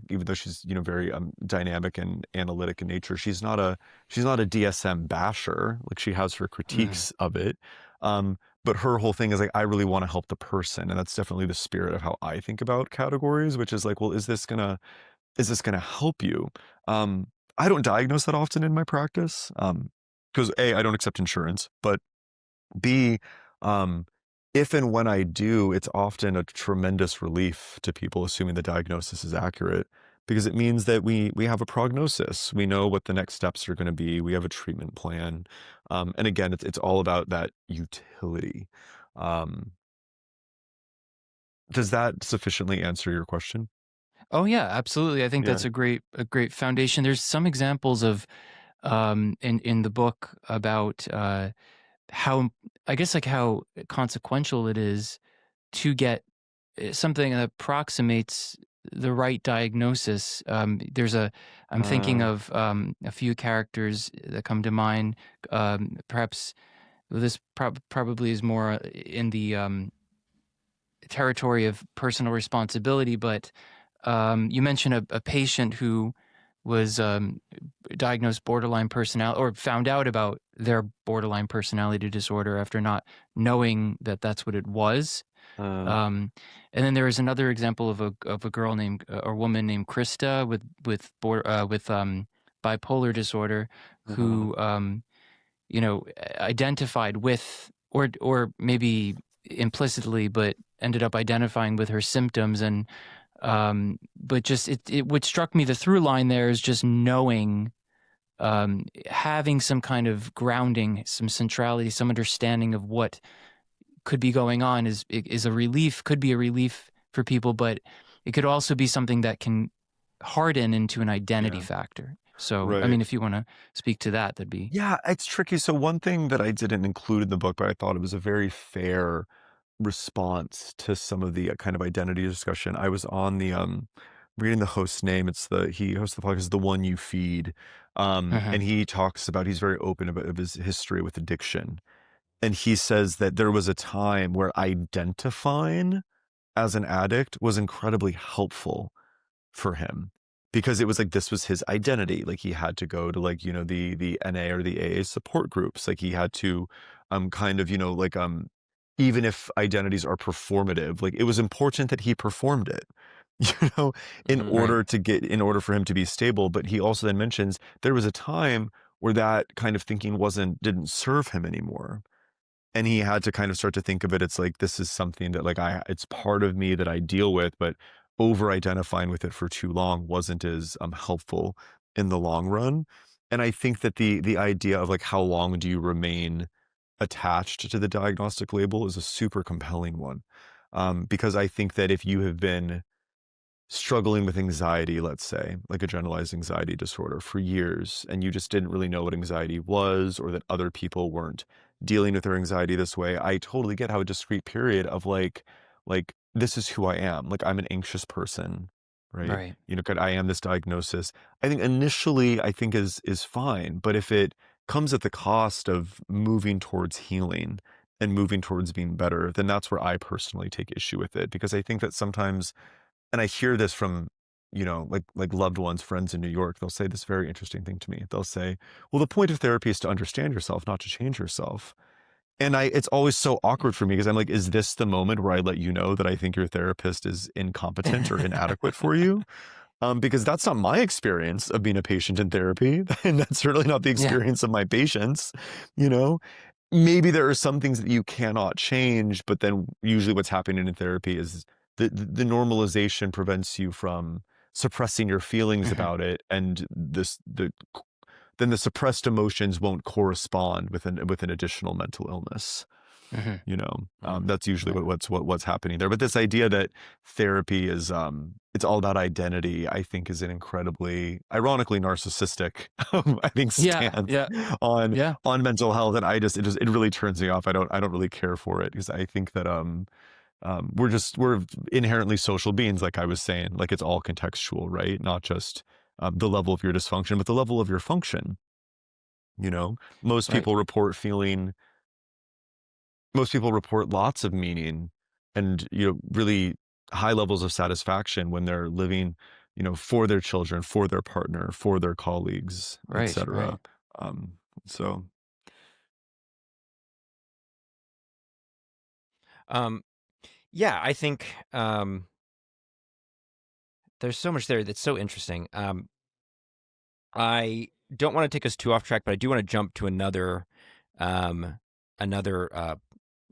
even though she's, very dynamic and analytic in nature, she's not a DSM basher. Like, she has her critiques of it. But her whole thing is like, I really want to help the person. And that's definitely the spirit of how I think about categories, which is like, well, is this gonna help you? I don't diagnose that often in my practice. Because A, I don't accept insurance, but B, if and when I do, it's often a tremendous relief to people, assuming the diagnosis is accurate, because it means that we have a prognosis. We know what the next steps are going to be. We have a treatment plan. And again, it's all about that utility. Um, does that sufficiently answer your question? Oh yeah, absolutely. I think Yeah. that's a great foundation. There's some examples of in the book about how, I guess, like how consequential it is to get something that approximates the right diagnosis. I'm thinking of a few characters that come to mind. Perhaps this probably is more in the territory of personal responsibility, but you mentioned a patient who was diagnosed borderline personality, or found out about their borderline personality disorder after not knowing that that's what it was. And then there is another example of a girl named or woman named Krista with bipolar disorder, who identified with, or maybe implicitly, but ended up identifying with her symptoms. And but just what struck me, the through line there is just knowing, having some kind of grounding, some centrality, some understanding of what could be going on is a relief, could be a relief for people, but it could also be something that can harden into an identity factor. So, I Right. mean, if you want to speak to that, that'd be. Yeah, it's tricky. So one thing that I didn't include in the book, but I thought it was a very fair response to some of the kind of identity discussion. I was on the reading the host's name. He hosts the podcast, The One You Feed. And he talks about, he's very open about of his history with addiction. And he says that there was a time where identifying as an addict was incredibly helpful for him, because it was like, this was his identity. Like he had to go to, like, the NA or the AA support groups. Like he had to kind of, even if identities are performative, like it was important that he performed it, in order for him to be stable. But he also then mentions there was a time where that kind of thinking didn't serve him anymore. And he had to kind of start to think of it. It's like, this is something that, like, it's part of me that I deal with, but over identifying with it for too long wasn't as helpful in the long run. And I think that the idea of, like, how long do you remain attached to the diagnostic label is a super compelling one. Because I think that if you have been struggling with anxiety, let's say, like a generalized anxiety disorder for years, and you just didn't really know what anxiety was, or that other people weren't dealing with their anxiety this way, I totally get how a discrete period of like, this is who I am. Like, I'm an anxious person, right? Right. I am this diagnosis. I think initially, I think is fine, but if it comes at the cost of moving towards healing and moving towards being better, then that's where I personally take issue with it, because I think that sometimes, and I hear this from, like loved ones, friends in New York, they'll say this very interesting thing to me. They'll say, well, the point of therapy is to understand yourself, not to change yourself. And it's always so awkward for me, because I'm like, is this the moment where I let you know that I think your therapist is incompetent or inadequate for you? Because that's not my experience of being a patient in therapy. And that's certainly not the experience of my patients, Maybe there are some things that you cannot change, but then usually what's happening in therapy is the normalization prevents you from suppressing your feelings about it, and then the suppressed emotions won't correspond with an additional mental illness. That's usually what's happening there. But this idea that therapy is it's all about identity, I think, is an incredibly, ironically, narcissistic I think stance on mental health. And it really turns me off. I don't really care for it, because I think that we're inherently social beings, like I was saying. Like, it's all contextual, right? Not just the level of your dysfunction, but the level of your function. Most people report lots of meaning and, really high levels of satisfaction when they're living, for their children, for their partner, for their colleagues, etc. So. Yeah, I think there's so much there that's so interesting. I don't want to take us too off track, but I do want to jump to another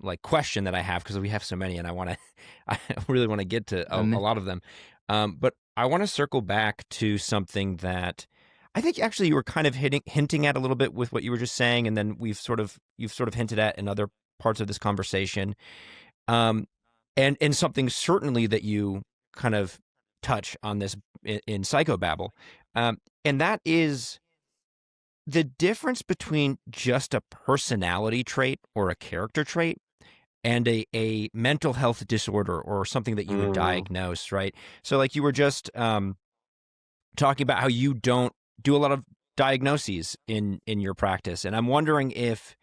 like question that I have, because we have so many, and I really want to get to a lot of them. But I want to circle back to something that I think actually you were kind of hinting at a little bit with what you were just saying, and then you've sort of hinted at in other parts of this conversation, and something certainly that you kind of touch on this in Psychobabble, and that is the difference between just a personality trait or a character trait and a mental health disorder or something that you would diagnose, right? So like you were just talking about how you don't do a lot of diagnoses in your practice. And I'm wondering if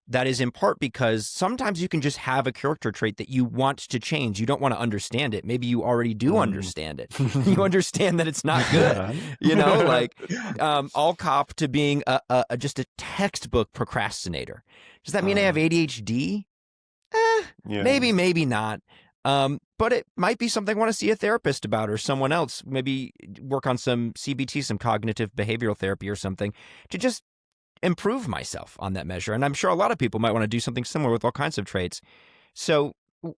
that is in part because sometimes you can just have a character trait that you want to change. You don't want to understand it. Maybe you already do understand it. You understand that it's not good. You know, like I'll cop to being just a textbook procrastinator. Does that mean I have ADHD? Maybe, maybe not. But it might be something I want to see a therapist about or someone else, maybe work on some CBT, some cognitive behavioral therapy or something to just improve myself on that measure. And I'm sure a lot of people might want to do something similar with all kinds of traits. So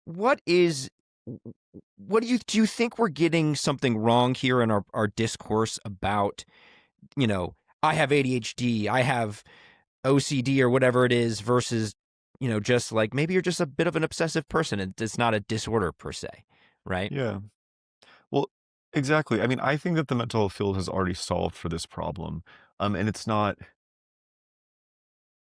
what do you think we're getting something wrong here in our discourse about, I have ADHD, I have OCD or whatever it is versus, just like maybe you're just a bit of an obsessive person and it's not a disorder per se, right? Yeah. Well, exactly. I mean, I think that the mental health field has already solved for this problem. And it's not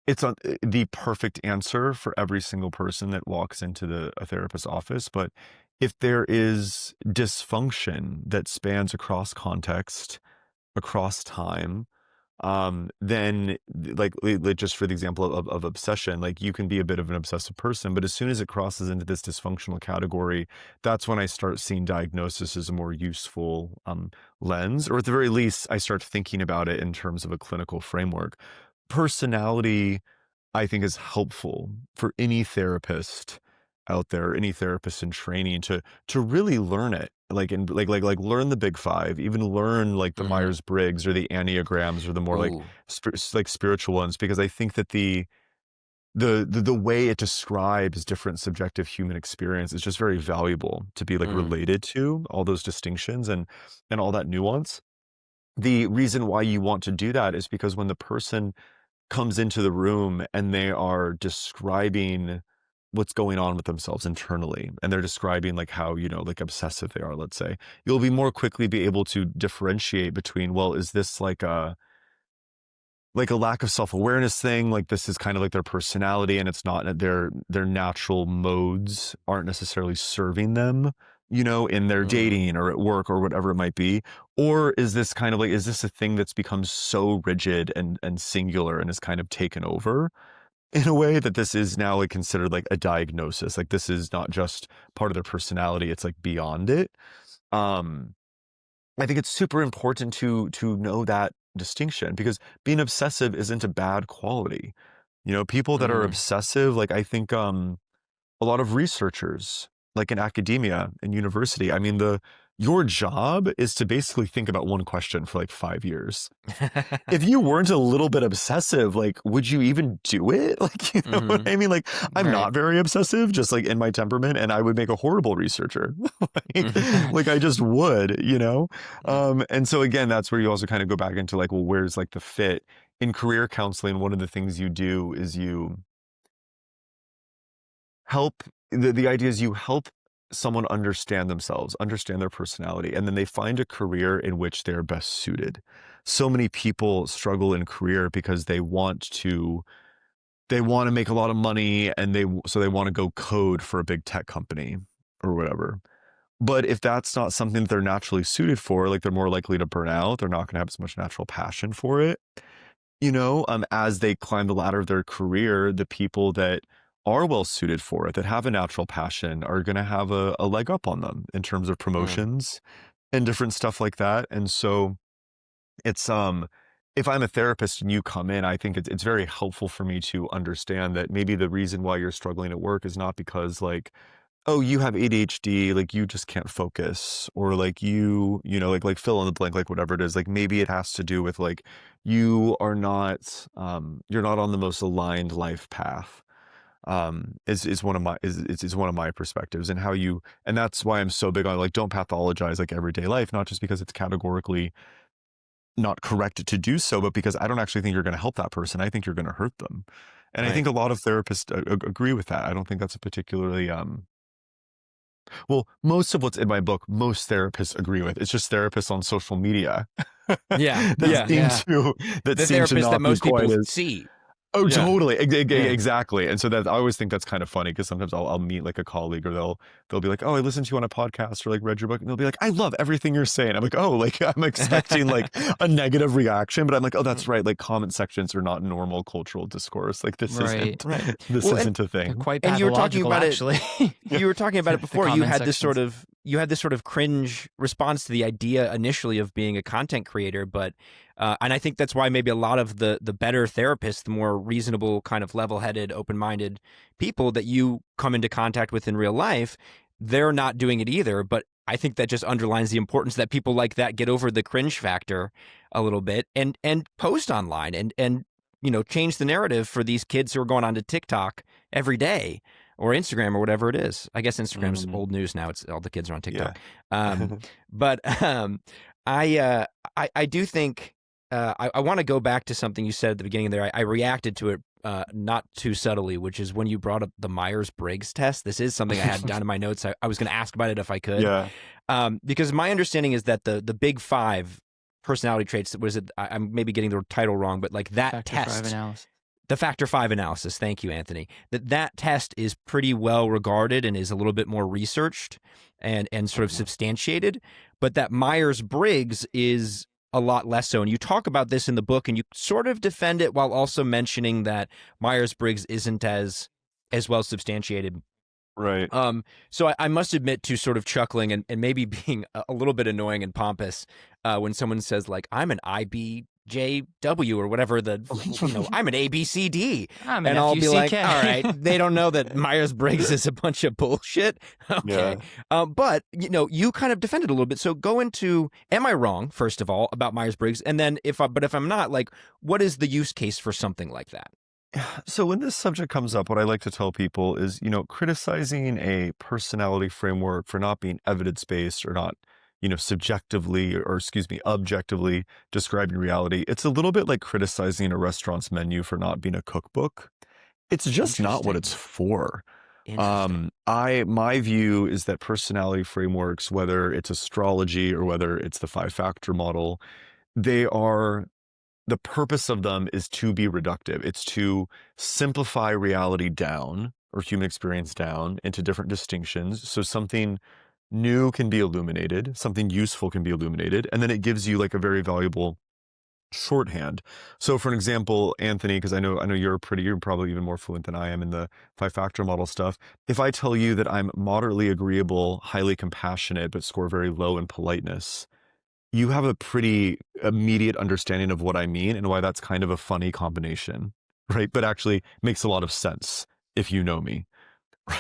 the perfect answer for every single person that walks into a therapist's office. But if there is dysfunction that spans across context, across time, then like just for the example of obsession, like you can be a bit of an obsessive person, but as soon as it crosses into this dysfunctional category, that's when I start seeing diagnosis as a more useful lens, or at the very least, I start thinking about it in terms of a clinical framework. Personality, I think, is helpful for any therapist out there, any therapist in training to really learn it, like learn the big five, even learn like the Myers-Briggs or the Enneagrams or the more like spiritual ones, because I think that the way it describes different subjective human experience is just very valuable to be like related to all those distinctions and all that nuance. The reason why you want to do that is because when the person comes into the room and they are describing what's going on with themselves internally, and they're describing like how, like obsessive they are, let's say, you'll be more quickly be able to differentiate between, well, is this like a lack of self-awareness thing? Like this is kind of like their personality and it's not their natural modes aren't necessarily serving them, in their dating or at work or whatever it might be. Or is this kind of like, is this a thing that's become so rigid and singular and is kind of taken over in a way that this is now like considered like a diagnosis? Like this is not just part of their personality, it's like beyond it. I think it's super important to know that distinction, because being obsessive isn't a bad quality. People that are obsessive, like I think a lot of researchers, like in academia and university, I mean, your job is to basically think about one question for like 5 years. If you weren't a little bit obsessive, like, would you even do it? Like, you know what I mean? Like, I'm not very obsessive, just like in my temperament, and I would make a horrible researcher. like I just would, And so again, that's where you also kind of go back into like, well, where's like the fit? In career counseling, one of the things you do is you help, the idea is you help someone understand themselves, understand their personality, and then they find a career in which they're best suited. So many people struggle in career because they want to make a lot of money, and they want to go code for a big tech company or whatever. But if that's not something that they're naturally suited for, like they're more likely to burn out, they're not going to have as much natural passion for it. As they climb the ladder of their career, the people that are well suited for it, that have a natural passion, are going to have a leg up on them in terms of promotions and different stuff like that. And so it's, if I'm a therapist and you come in, I think it's very helpful for me to understand that maybe the reason why you're struggling at work is not because like, oh, you have ADHD, like you just can't focus, or like like fill in the blank, like whatever it is. Like maybe it has to do with like, you're not on the most aligned life path. is one of my is one of my perspectives, and and that's why I'm so big on like don't pathologize like everyday life, not just because it's categorically not correct to do so, but because I don't actually think you're going to help that person. I think you're going to hurt them. And I think a lot of therapists agree with that. I don't think that's a particularly well, most of what's in my book, most therapists agree with. It's just therapists on social media that seem to not that most be quite people as see. Oh, totally. Exactly. And so that I always think that's kind of funny because sometimes I'll meet like a colleague or they'll be like, oh, I listened to you on a podcast or like read your book. And they'll be like, I love everything you're saying. I'm like, oh, like I'm expecting like a negative reaction, but I'm like, oh, that's right. Like comment sections are not normal cultural discourse. Like this isn't a thing. Quite and you were talking about actually. You were talking about it before. You had this sort of cringe response to the idea initially of being a content creator, but and I think that's why maybe a lot of the better therapists, the more reasonable, kind of level-headed, open-minded people that you come into contact with in real life, they're not doing it either. But I think that just underlines the importance that people like that get over the cringe factor a little bit and post online and change the narrative for these kids who are going onto TikTok every day or Instagram or whatever it is. I guess Instagram's old news now. It's all the kids are on TikTok. But I do think. I want to go back to something you said at the beginning there. I reacted to it not too subtly, which is when you brought up the Myers-Briggs test. This is something I had down in my notes. I was going to ask about it if I could. Because my understanding is that the big 5 personality traits, I'm maybe getting the title wrong, but like that test. The Factor 5 analysis. Thank you, Anthony. That test is pretty well regarded and is a little bit more researched and sort of substantiated. But that Myers-Briggs is a lot less so. And you talk about this in the book and you sort of defend it while also mentioning that Myers-Briggs isn't as well substantiated. Right. So I must admit to sort of chuckling and maybe being a little bit annoying and pompous when someone says like, I'm an IBJW or whatever I'm an ABCD. And I'll be like, all right, they don't know that Myers-Briggs is a bunch of bullshit. Okay. But, you kind of defended a little bit. So go into, am I wrong, first of all, about Myers-Briggs? And then if I'm not, like, what is the use case for something like that? So when this subject comes up, what I like to tell people is, criticizing a personality framework for not being evidence-based or not, objectively describing reality. It's a little bit like criticizing a restaurant's menu for not being a cookbook. It's just not what it's for. My view is that personality frameworks, whether it's astrology or whether it's the 5-factor model, the purpose of them is to be reductive. It's to simplify reality down or human experience down into different distinctions. So something new can be illuminated, something useful can be illuminated, and then it gives you like a very valuable shorthand. So for an example, Anthony, because I know you're probably even more fluent than I am in the 5-factor model stuff. If I tell you that I'm moderately agreeable, highly compassionate, but score very low in politeness, you have a pretty immediate understanding of what I mean and why that's kind of a funny combination, right? But actually makes a lot of sense if you know me,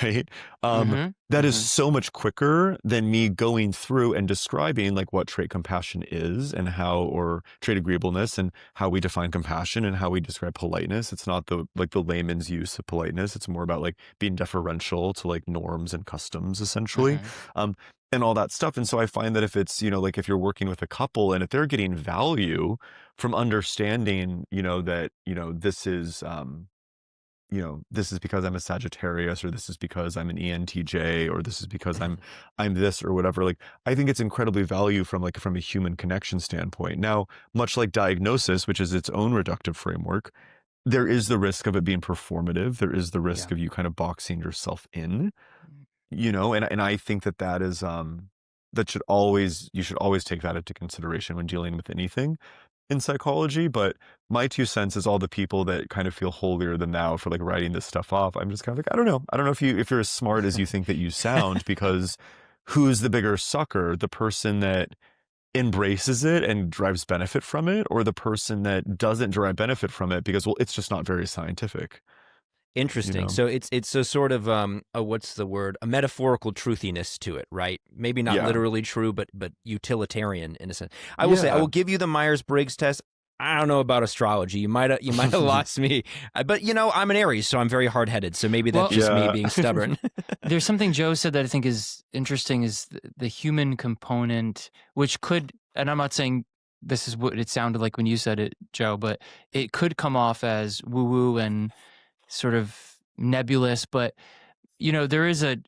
right? That is so much quicker than me going through and describing like what trait compassion is and how, or trait agreeableness and how we define compassion and how we describe politeness. It's not the layman's use of politeness. It's more about like being deferential to like norms and customs essentially. And all that stuff. And so I find that if it's, like if you're working with a couple and if they're getting value from understanding, that, this is, this is because I'm a Sagittarius, or this is because I'm an ENTJ, or this is because I'm this or whatever. Like, I think it's incredibly value from a human connection standpoint. Now, much like diagnosis, which is its own reductive framework, there is the risk of it being performative. There is the risk of you kind of boxing yourself in. And I think that is you should always take that into consideration when dealing with anything in psychology. But my 2 cents is all the people that kind of feel holier than thou for like writing this stuff off. I'm just kind of like, I don't know if you're as smart as you think that you sound, because who's the bigger sucker, the person that embraces it and derives benefit from it, or the person that doesn't derive benefit from it because, well, it's just not very scientific. Interesting. So it's a sort of what's the word? A metaphorical truthiness to it, right? Maybe not literally true, but utilitarian in a sense. I will say I will give you the Myers-Briggs test. I don't know about astrology. You might have lost me. But I'm an Aries, so I'm very hard headed. So maybe that's just me being stubborn. There's something Joe said that I think is interesting is the human component, which could, and I'm not saying this is what it sounded like when you said it, Joe, but it could come off as woo-woo and sort of nebulous. But there is a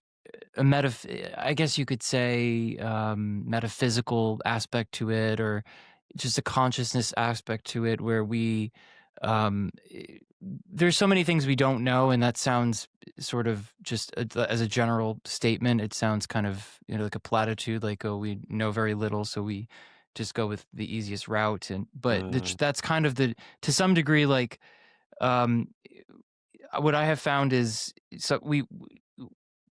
I guess you could say metaphysical aspect to it, or just a consciousness aspect to it, where we there's so many things we don't know, and that sounds sort of just as a general statement, it sounds kind of like a platitude, like, oh, we know very little, so we just go with the easiest route. But that's kind of to some degree, like what I have found is, so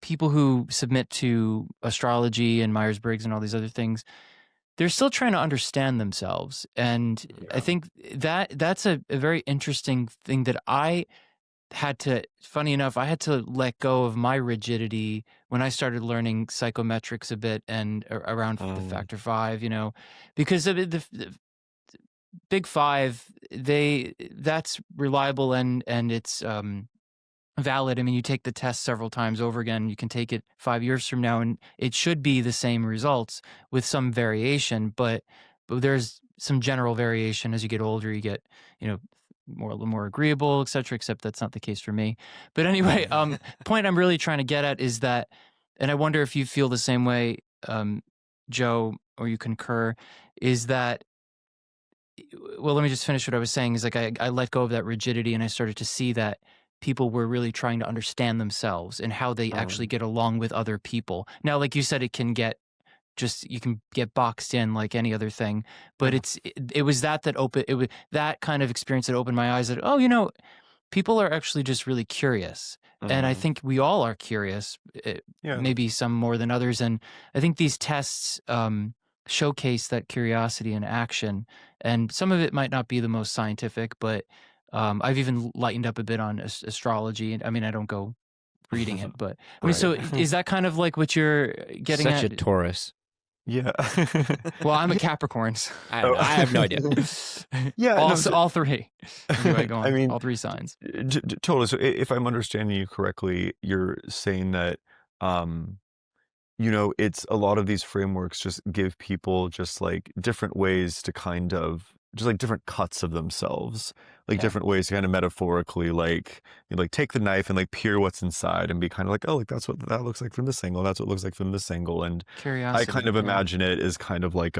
people who submit to astrology and Myers-Briggs and all these other things, they're still trying to understand themselves. And I think that's a very interesting thing that funny enough, I had to let go of my rigidity when I started learning psychometrics a bit and around the factor 5, because of the big 5, that's reliable and it's valid. I mean, you take the test several times over again. You can take it 5 years from now, and it should be the same results with some variation. But there's some general variation as you get older. You get, a little more agreeable, et cetera. Except that's not the case for me. But anyway, point I'm really trying to get at is that, and I wonder if you feel the same way, Joe, or you concur, is that. Well, let me just finish what I was saying. Is like I let go of that rigidity, and I started to see that people were really trying to understand themselves and how they actually get along with other people. Now, like you said, you can get boxed in like any other thing, but it was that kind of experience that opened my eyes that, people are actually just really curious. And I think we all are curious, maybe some more than others. And I think these tests showcase that curiosity in action. And some of it might not be the most scientific, but I've even lightened up a bit on astrology. And I mean, I don't go reading it, but I mean, so is that kind of like what you're getting at? Such a Taurus. Yeah. Well, I'm a Capricorn. So I have no idea. All three. Anyway, go on. I mean, all 3 signs. Totally. So if I'm understanding you correctly, you're saying that, it's a lot of these frameworks just give people just like different ways to kind of just like different cuts of themselves, like different ways to kind of metaphorically like take the knife and like peer what's inside and be kind of like, oh, like that's what that looks like from this angle. That's what it looks like from this angle. And Curiosity. I kind of imagine it as kind of like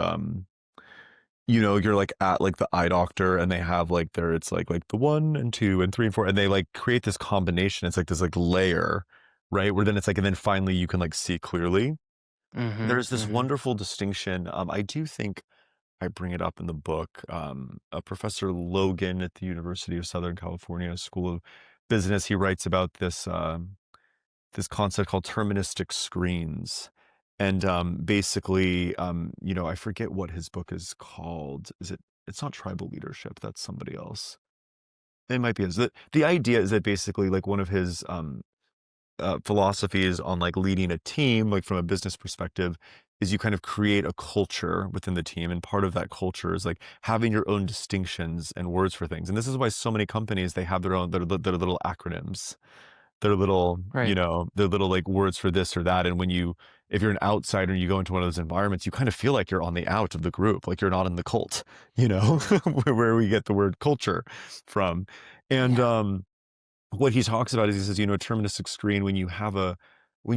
you're like at like the eye doctor and they have like it's like the 1 and 2 and 3 and 4 and they like create this combination. It's like this like layer, right? Where then it's like, and then finally you can like see clearly. There's this wonderful distinction. I do think I bring it up in the book. Professor Logan at the University of Southern California School of Business, he writes about this this concept called terministic screens. And basically, I forget what his book is called. It's not Tribal Leadership. That's somebody else. It might be his. The idea is that basically like one of his philosophies on like leading a team, like from a business perspective, is you kind of create a culture within the team. And part of that culture is like having your own distinctions and words for things. And this is why so many companies, they have their little acronyms, their little, their little like words for this or that. And if you're an outsider and you go into one of those environments, you kind of feel like you're on the out of the group, like you're not in the cult, where we get the word culture from. And what he talks about is, he says, a terministic screen, when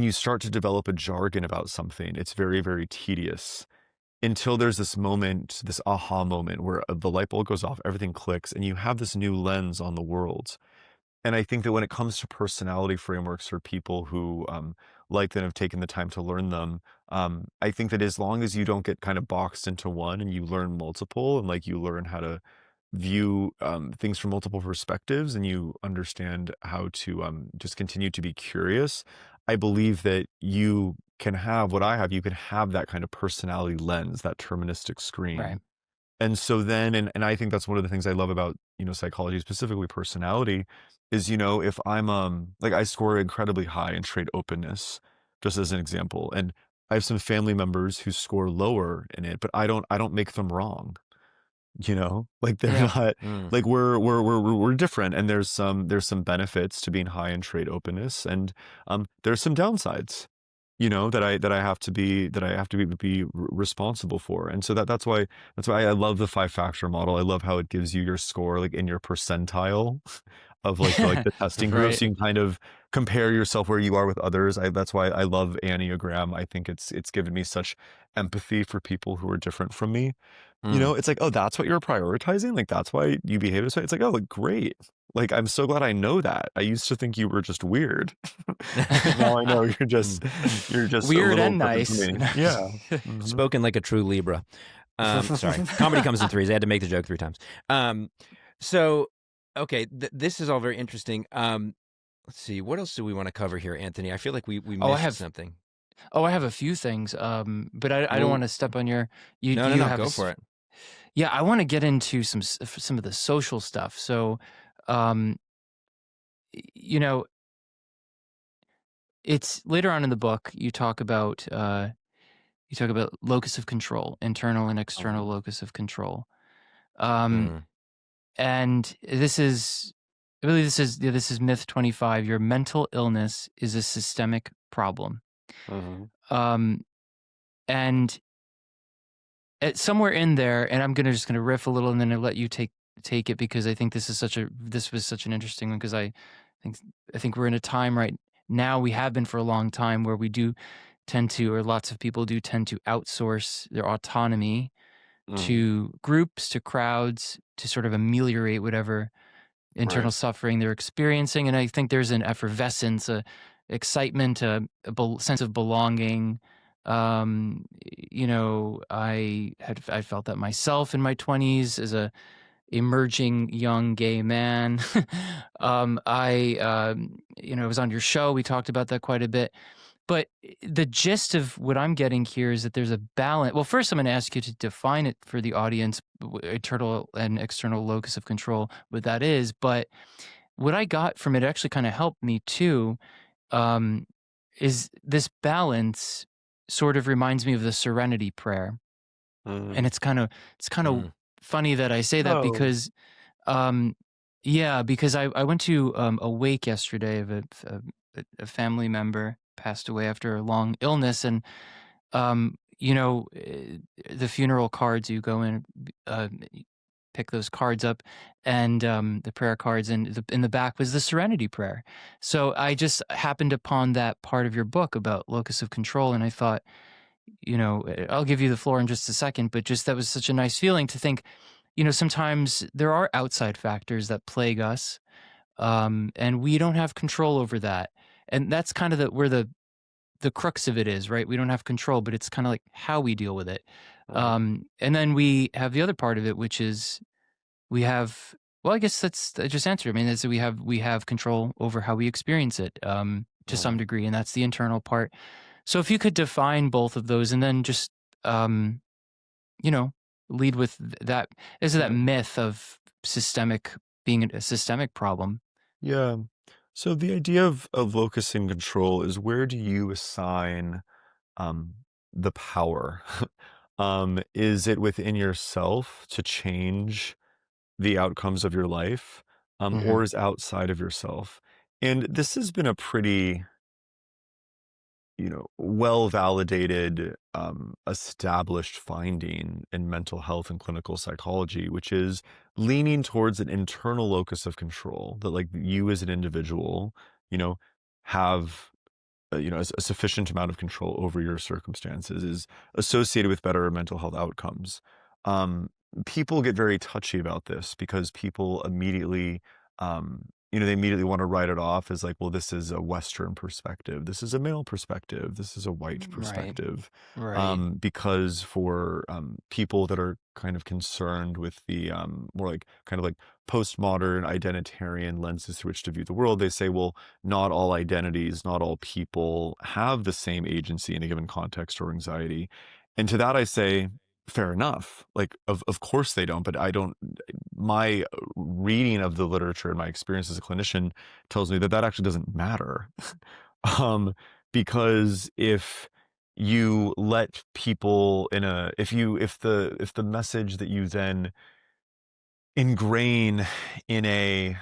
you start to develop a jargon about something, it's very, very tedious until there's this moment, this aha moment where the light bulb goes off, everything clicks, and you have this new lens on the world. And I think that when it comes to personality frameworks for people who like them, have taken the time to learn them, I think that as long as you don't get kind of boxed into one and you learn multiple, and like you learn how to view things from multiple perspectives, and you understand how to just continue to be curious, I believe that you can have what I have. You can have that kind of personality lens, that terministic screen. Right. And so then, and I think that's one of the things I love about, psychology, specifically personality, is, if I'm, like I score incredibly high in trait openness, just as an example. And I have some family members who score lower in it, but I don't make them wrong. like they're Yeah. not Mm. like we're different, and there's some benefits to being high in trait openness, and there's some downsides, that I have to be responsible for. And so that's why I love the 5-factor model. I love how it gives you your score like in your percentile of the testing group, Right. so you can kind of compare yourself where you are with others. That's why I love Enneagram. I think it's given me such empathy for people who are different from me. Mm. It's like, oh, that's what you're prioritizing? Like, that's why you behave this way? It's like, oh, like, great. Like, I'm so glad I know that. I used to think you were just weird. Now I know you're just a Weird little and different from nice. me. Yeah. Mhm. Spoken like a true Libra. Sorry, comedy comes in threes. I had to make the joke 3 times. So, okay, this is all very interesting. Let's see, what else do we want to cover here, Anthony? I feel like we Oh, I missed have something. I have a few things. But I don't Well, want to step on your. You no, you have go for it. Yeah, I want to get into some of the social stuff. So, um, you know, it's later on in the book you talk about locus of control, internal and external locus of control. Um, Mm. and this is, I believe this is myth 25. Your mental illness is a systemic problem. Mhm. And somewhere in there, and I'm just gonna riff a little, and then I'll let you take it, because I think this was such an interesting one, because think I think we're in a time right now, we have been for a long time, where we do tend to, or lots of people do tend to outsource their autonomy Mhm. to groups, to crowds, to sort of ameliorate whatever internal Right. suffering they're experiencing. And I think there's an effervescence, a excitement, a sense of belonging. I felt that myself in my 20s as a emerging young gay man. I was on your show. We talked about that quite a bit. But the gist of what I'm getting here is that there's a balance. Well, first, I'm going to ask you to define it for the audience, internal and external locus of control, what that is. But what I got from it actually kind of helped me too, is this balance sort of reminds me of the Serenity Prayer. Mhm. And it's kind of Mm. funny that I say that, Oh. because because I went to a wake yesterday of a family member passed away after a long illness. And the funeral cards, you go in, pick those cards up, and the prayer cards, and in the back was the Serenity Prayer. So I just happened upon that part of your book about locus of control, and I thought, I'll give you the floor in just a second, but just that was such a nice feeling to think, sometimes there are outside factors that plague us, and we don't have control over that. And that's kind of where the crux of it is, right? We don't have control, but it's kind of like how we deal with it. Mhm. And then we have the other part of it, which is we have, well, I guess I just answered. I mean, is that we have control over how we experience it, to some Mhm. degree, and that's the internal part. So if you could define both of those, and then just, lead with that, is that Yeah. myth of being a systemic problem. Yeah. So the idea of locus and control is, where do you assign um, the power? Is it within yourself to change the outcomes of your life, Mm-hmm. or is outside of yourself? And this has been a pretty, well validated, established finding in mental health and clinical psychology, which is leaning towards an internal locus of control, that like you as an individual, have a sufficient amount of control over your circumstances, is associated with better mental health outcomes. Um, People get very touchy about this, because people immediately, they immediately want to write it off as like, well, this is a Western perspective, this is a male perspective, this is a white Right. perspective. Right. Because for people that are kind of concerned with the more like kind of like postmodern identitarian lenses through which to view the world, they say, well, not all identities, not all people have the same agency in a given context or anxiety. And to that I say, fair enough. Like, of course they don't, but I don't, my reading of the literature and my experience as a clinician tells me that that actually doesn't matter. um, because if you let people if the message that you then ingrain in a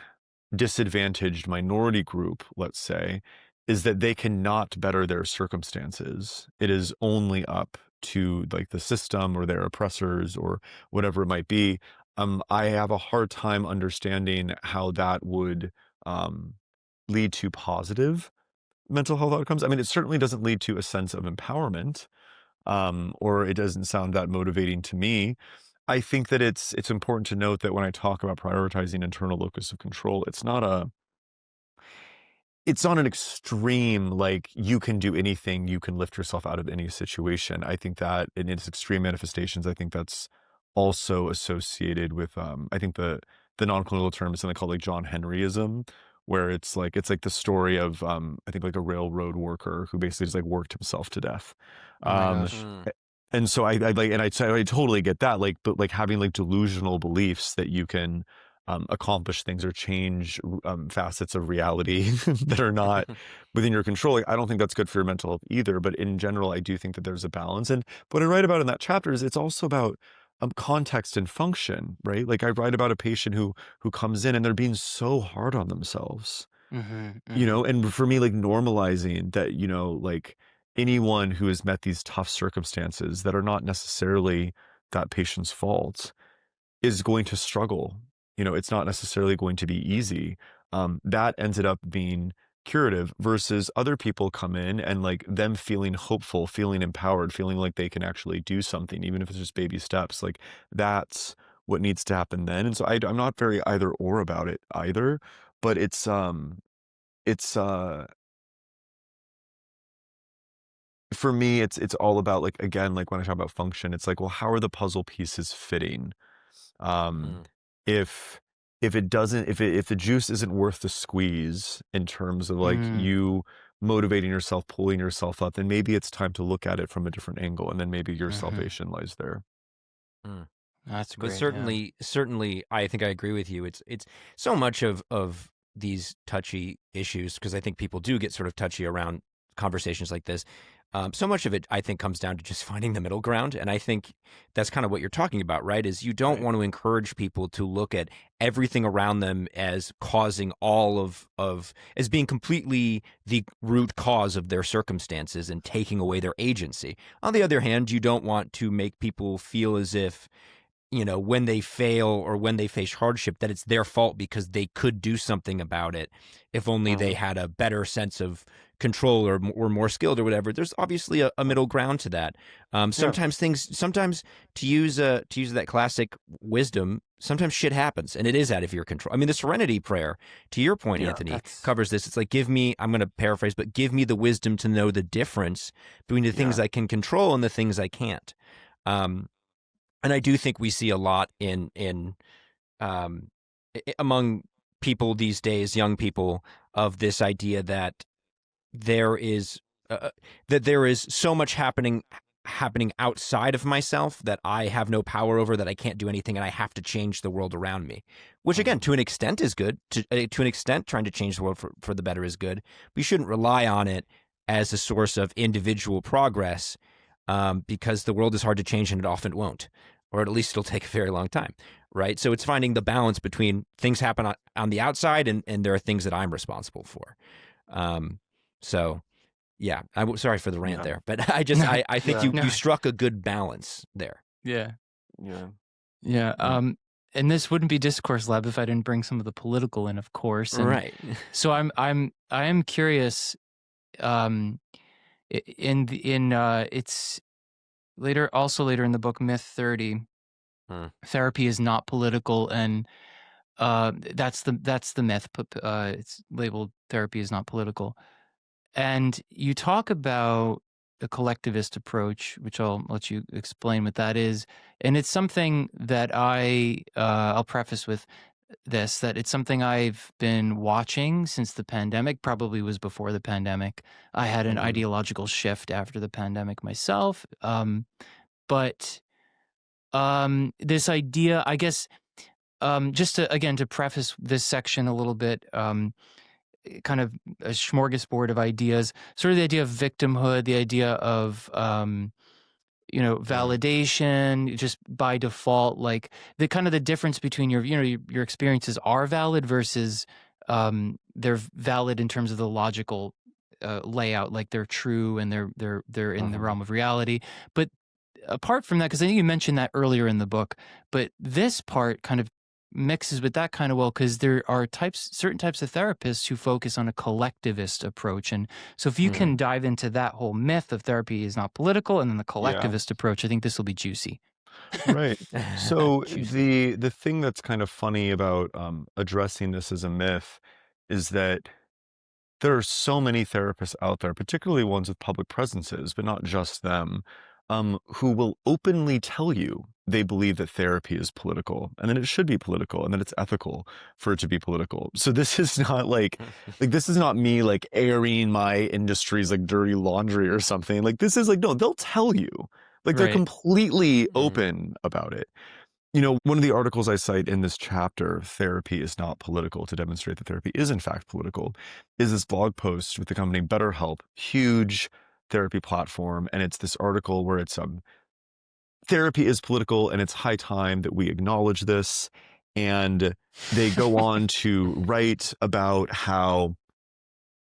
disadvantaged minority group, let's say, is that they cannot better their circumstances. It is only up to like the system or their oppressors or whatever it might be. I have a hard time understanding how that would lead to positive mental health outcomes. I mean, it certainly doesn't lead to a sense of empowerment, or it doesn't sound that motivating to me. I think that it's important to note that when I talk about prioritizing internal locus of control, it's not an extreme, like you can do anything, you can lift yourself out of any situation. I think that in its extreme manifestations, I think that's also associated with, I think the non-clinical term is something called like John Henryism, where it's like the story of, I think like a railroad worker who basically just like worked himself to death. Oh my Um, gosh. and so I like, and I totally get that, like, but like having like delusional beliefs that you can accomplish things or change facets of reality that are not within your control. Like, I don't think that's good for your mental health either. But in general, I do think that there's a balance. And what I write about in that chapter is it's also about context and function, right? Like I write about a patient who comes in and they're being so hard on themselves, you know, and for me, like normalizing that, you know, like anyone who has met these tough circumstances that are not necessarily that patient's fault is going to struggle. You know, it's not necessarily going to be easy. That ended up being curative versus other people come in and like them feeling hopeful, feeling empowered, feeling like they can actually do something, even if it's just baby steps. Like that's what needs to happen then. And so I'm not very either or about it either, but it's for me, it's all about like, again, like when I talk about function, it's like, well, how are the puzzle pieces fitting? Um, if it doesn't, if the juice isn't worth the squeeze in terms of like you motivating yourself, pulling yourself up, then maybe it's time to look at it from a different angle, and then maybe your salvation lies there. That's But great. certainly, I think I agree with you. It's so much of these touchy issues, because I think people do get sort of touchy around conversations like this. So much of it, I think, comes down to just finding the middle ground. And I think that's kind of what you're talking about, right? Is you don't want to encourage people to look at everything around them as causing all as being completely the root cause of their circumstances and taking away their agency. On the other hand, you don't want to make people feel as if, you know, when they fail or when they face hardship, that it's their fault because they could do something about it if only they had a better sense of control or were more skilled or whatever. There's obviously a middle ground to that. Sometimes to use that classic wisdom, sometimes shit happens and it is out of your control. I mean, the Serenity Prayer, to your point, Anthony, covers this. It's like, I'm going to paraphrase, but give me the wisdom to know the difference between the things I can control and the things I can't. And I do think we see a lot among people these days, young people, of this idea that there is so much happening outside of myself that I have no power over, that I can't do anything, and I have to change the world around me. Which, again, to an extent is good. To an extent, trying to change the world for the better is good. We shouldn't rely on it as a source of individual progress. Because the world is hard to change and it often won't, or at least it'll take a very long time, right? So it's finding the balance between things happen on the outside and there are things that I'm responsible for. So, yeah, I'm sorry for the rant there, but I think you struck a good balance there. Yeah. And this wouldn't be Discourse Lab if I didn't bring some of the political in, of course. And right. So I am curious. It's later in the book, Myth 30, therapy is not political, and that's the myth. It's labeled therapy is not political, and you talk about a collectivist approach, which I'll let you explain what that is, and it's something that I'll preface with this, that it's something I've been watching since the pandemic, probably was before the pandemic. I had an ideological shift after the pandemic myself. But this idea, I guess, just to preface this section a little bit, kind of a smorgasbord of ideas, sort of the idea of victimhood, the idea of validation just by default, like the kind of the difference between your experiences are valid versus they're valid in terms of the logical layout, like they're true and they're in the realm of reality. But apart from that, because I think you mentioned that earlier in the book, but this part kind of mixes with that kind of well, because there are certain types of therapists who focus on a collectivist approach. And so if you can dive into that whole myth of therapy is not political and then the collectivist approach, I think this will be juicy. Right. So Juicy. the thing that's kind of funny about addressing this as a myth is that there are so many therapists out there, particularly ones with public presences, but not just them, who will openly tell you they believe that therapy is political and that it should be political and that it's ethical for it to be political. So this is not like this is not me like airing my industry's like dirty laundry or something. Like this is like, no, they'll tell you. Like they're Right. completely open about it. One of the articles I cite in this chapter, Therapy is Not Political, to demonstrate that therapy is in fact political, is this blog post with the company BetterHelp, huge therapy platform. And it's this article where it's therapy is political and it's high time that we acknowledge this. And they go on to write about how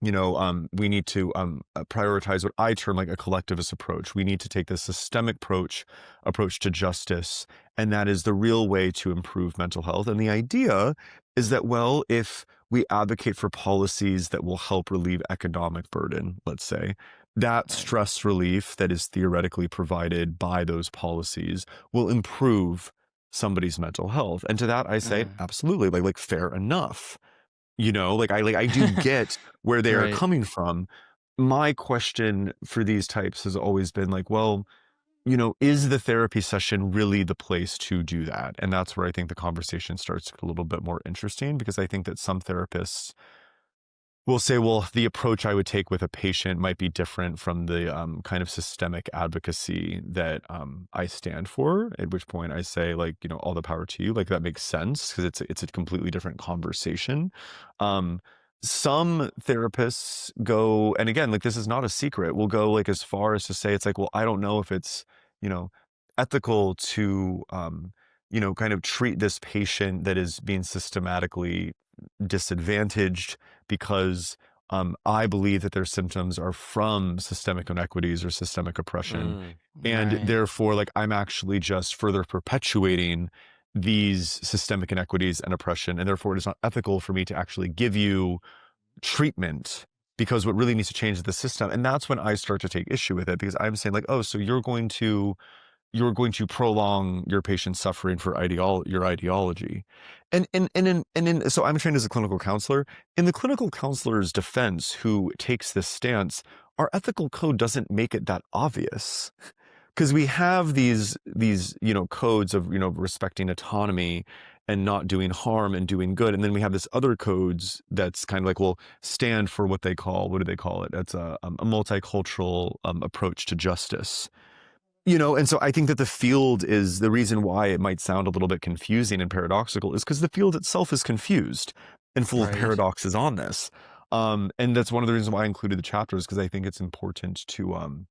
we need to prioritize what I term like a collectivist approach. We need to take this systemic approach to justice, and that is the real way to improve mental health. And the idea is that, well, if we advocate for policies that will help relieve economic burden, let's say, that stress relief that is theoretically provided by those policies will improve somebody's mental health. And to that I say, absolutely, like fair enough. I do get where they're Right. coming from. My question for these types has always been like, well, is the therapy session really the place to do that? And that's where I think the conversation starts to get a little bit more interesting, because I think that some therapists will say, well, the approach I would take with a patient might be different from the kind of systemic advocacy that I stand for, at which point I say, like, all the power to you. Like, that makes sense because it's a completely different conversation. Some therapists go, and again, like, this is not a secret, will go like as far as to say, it's like, well, I don't know if it's, ethical to, kind of treat this patient that is being systematically disadvantaged because I believe that their symptoms are from systemic inequities or systemic oppression. And Right. therefore, like, I'm actually just further perpetuating these systemic inequities and oppression. And therefore, it is not ethical for me to actually give you treatment, because what really needs to change is the system. And that's when I start to take issue with it, because I'm saying like, oh, so you're going to prolong your patient's suffering for your ideology. So I'm trained as a clinical counselor. In the clinical counselor's defense, who takes this stance, our ethical code doesn't make it that obvious, because we have these codes of respecting autonomy and not doing harm and doing good, and then we have this other codes that's kind of like, well, stand for what do they call it? That's a multicultural approach to justice. And so I think that the field is the reason why it might sound a little bit confusing and paradoxical, is because the field itself is confused and full of Right. paradoxes on this. And that's one of the reasons why I included the chapters, because I think it's important to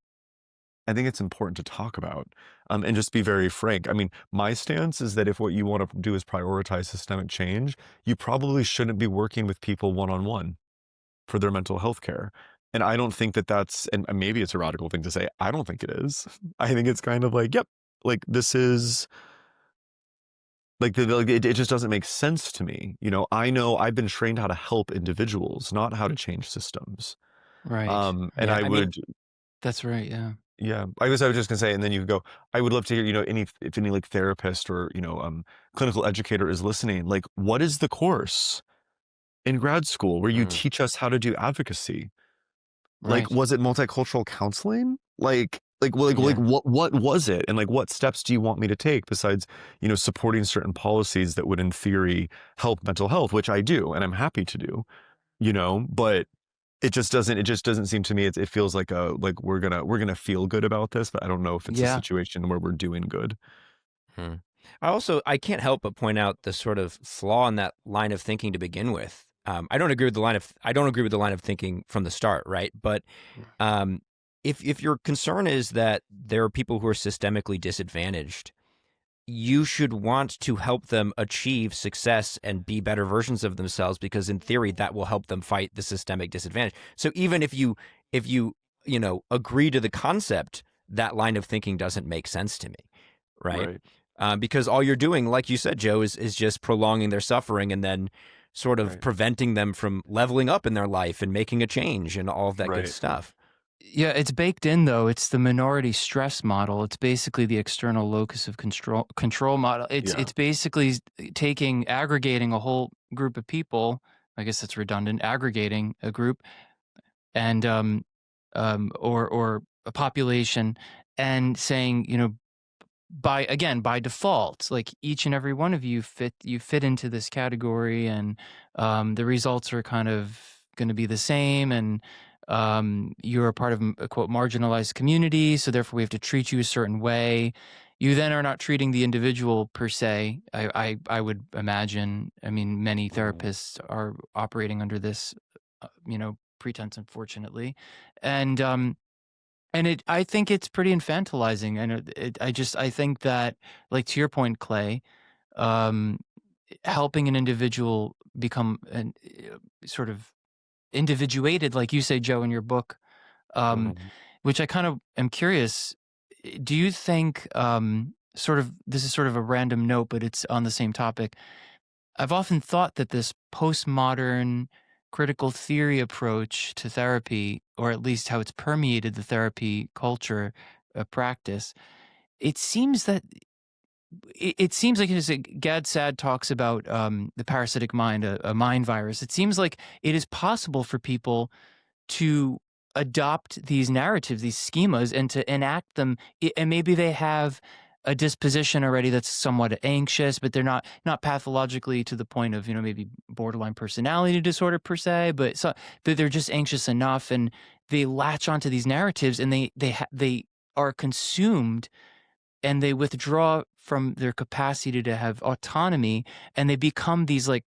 talk about, and just be very frank. I mean, my stance is that if what you want to do is prioritize systemic change, you probably shouldn't be working with people one-on-one for their mental health care. And I don't think that that's, and maybe it's a radical thing to say, I don't think it is. I think it's kind of like, yep, like this is, like, it just doesn't make sense to me. I know I've been trained how to help individuals, not how to change systems. Right. And Yeah, I would, that's right. Yeah. yeah, I guess I was just gonna say, and then you go, I would love to hear, if any like therapist or, clinical educator is listening, like, what is the course in grad school where you teach us how to do advocacy? Right. Like, was it multicultural counseling? Like Yeah. what was it? And like, what steps do you want me to take besides, supporting certain policies that would in theory help mental health, which I do, and I'm happy to do, but it just doesn't seem to me, it feels like we're gonna feel good about this, but I don't know if it's a situation where we're doing good. I can't help but point out the sort of flaw in that line of thinking to begin with. I don't agree with the line of thinking from the start, right? But if your concern is that there are people who are systemically disadvantaged, you should want to help them achieve success and be better versions of themselves, because in theory that will help them fight the systemic disadvantage. So even if you agree to the concept, that line of thinking doesn't make sense to me, right? Because all you're doing, like you said, Joe, is just prolonging their suffering and then sort of preventing them from leveling up in their life and making a change and all of that good stuff. Yeah, it's baked in, though. It's the minority stress model. It's basically the external locus of control model. It's basically aggregating a whole group of people. I guess that's redundant. Aggregating a group and or a population, and saying, by default, like each and every one of you fit into this category, and the results are kind of going to be the same, and you're a part of a quote marginalized community, so therefore we have to treat you a certain way. You then are not treating the individual per se. I would imagine. I mean, many therapists are operating under this, pretense, unfortunately, and I think it's pretty infantilizing. And I think that, like, to your point, Clay, helping an individual become an sort of individuated, like you say, Joe, in your book, which I kind of am curious. Do you think, this is sort of a random note, but it's on the same topic. I've often thought that this postmodern critical theory approach to therapy, or at least how it's permeated the therapy culture practice, it seems like as Gad Sad talks about the parasitic mind, a mind virus. It seems like it is possible for people to adopt these narratives, these schemas, and to enact them. And maybe they have a disposition already that's somewhat anxious, but they're not pathologically to the point of, maybe borderline personality disorder per se, but they're just anxious enough, and they latch onto these narratives, and they are consumed, and they withdraw from their capacity to have autonomy, and they become these like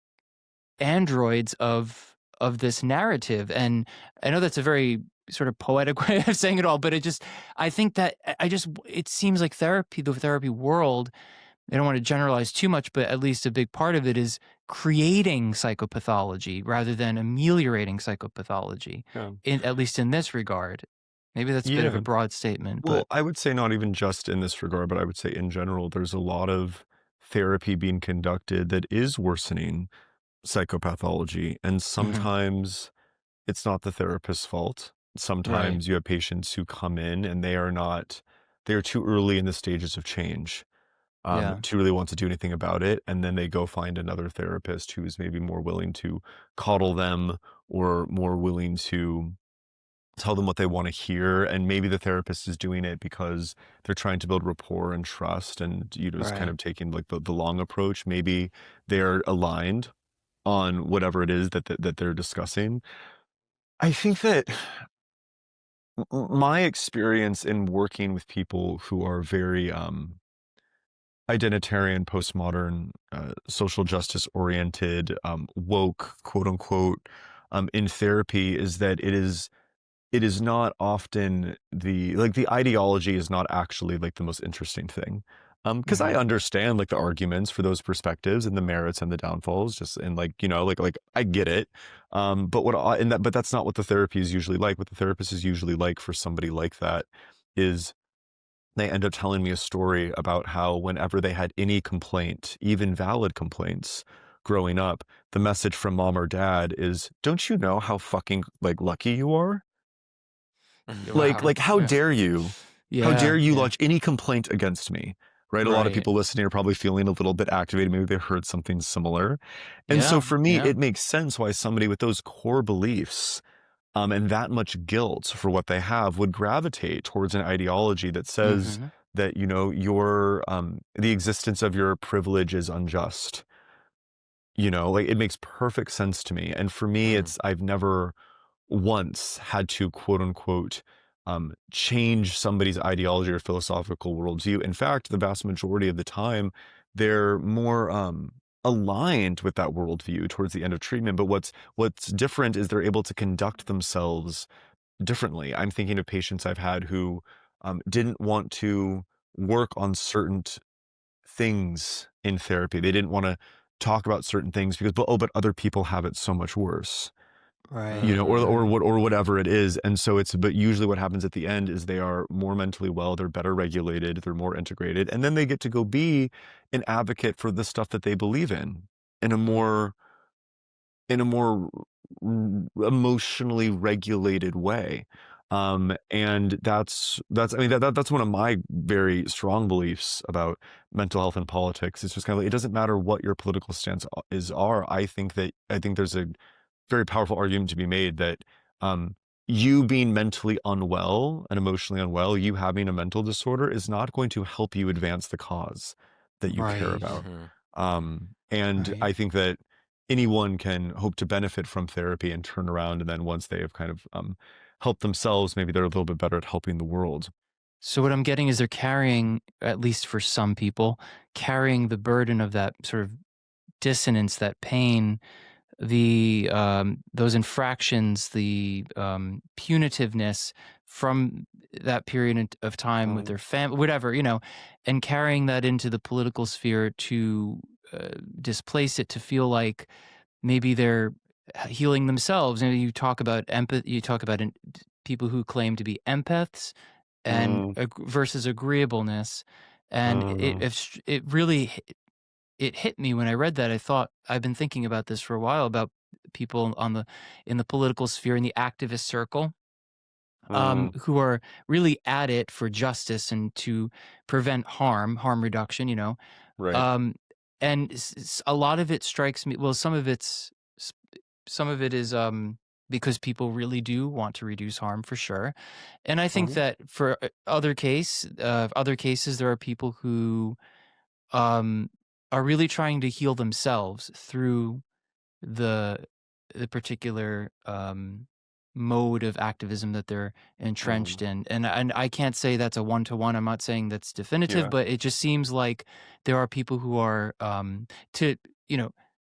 androids of this narrative. And I know that's a very sort of poetic way of saying it all, but I think that it seems like the therapy world, I don't want to generalize too much, but at least a big part of it is creating psychopathology rather than ameliorating psychopathology, at least in this regard. Maybe that's a bit of a broad statement. Well, I would say not even just in this regard, but I would say in general, there's a lot of therapy being conducted that is worsening psychopathology. And sometimes it's not the therapist's fault. Sometimes you have patients who come in and they are too early in the stages of change to really want to do anything about it. And then they go find another therapist who is maybe more willing to coddle them or more willing to tell them what they want to hear. And maybe the therapist is doing it because they're trying to build rapport and trust, and just kind of taking like the long approach. Maybe they're aligned on whatever it is that they're discussing. I think that my experience in working with people who are very identitarian, postmodern, social justice oriented, woke, quote unquote, in therapy is that it is not often the ideology is not actually like the most interesting thing. Because I understand like the arguments for those perspectives and the merits and the downfalls, like I get it. But that's not what the therapy is usually like. What the therapist is usually like for somebody like that is they end up telling me a story about how whenever they had any complaint, even valid complaints growing up, the message from mom or dad is, "Don't you know how fucking like lucky you are? Like how dare you? How dare you launch any complaint against me?" Right? A lot of people listening are probably feeling a little bit activated. Maybe they heard something similar. And so for me, it makes sense why somebody with those core beliefs and that much guilt for what they have would gravitate towards an ideology that says that, your the existence of your privilege is unjust. It makes perfect sense to me. And for me, I've never once had to, quote unquote, change somebody's ideology or philosophical worldview. In fact, the vast majority of the time, they're more aligned with that worldview towards the end of treatment. But what's different is they're able to conduct themselves differently. I'm thinking of patients I've had who didn't want to work on certain things in therapy. They didn't want to talk about certain things because, but other people have it so much worse, Right. you know, or Mm. what, or whatever it is. And so but usually what happens at the end is they are more mentally well, they're better regulated, they're more integrated, and then they get to go be an advocate for the stuff that they believe in a more emotionally regulated way. And that's I mean that's one of my very strong beliefs about mental health and politics. It's just kind of like, it doesn't matter what your political stance are. I think there's a very powerful argument to be made that you being mentally unwell and emotionally unwell, you having a mental disorder, is not going to help you advance the cause that you care Right. about. Mhm. And Right. I think that anyone can hope to benefit from therapy and turn around, and then once they have kind of helped themselves, maybe they're a little bit better at helping the world. So what I'm getting is they're carrying, at least for some people, carrying the burden of that sort of dissonance, that pain, the those infractions, the punitiveness from that period of time with their family, whatever, you know, and carrying that into the political sphere to displace it, to feel like maybe they're healing themselves. And you talk about empathy, you talk about people who claim to be empaths and versus agreeableness. And it really it hit me when I read that. I thought, I've been thinking about this for a while, about people in the political sphere, in the activist circle, who are really at it for justice and to prevent harm reduction, you know. Right. And a lot of it strikes me, well, some of it is because people really do want to reduce harm, for sure. And I think that for other cases, there are people who are really trying to heal themselves through the particular mode of activism that they're entrenched in. And I can't say that's a one-to-one. I'm not saying that's definitive, Yeah. but it just seems like there are people who are to, you know,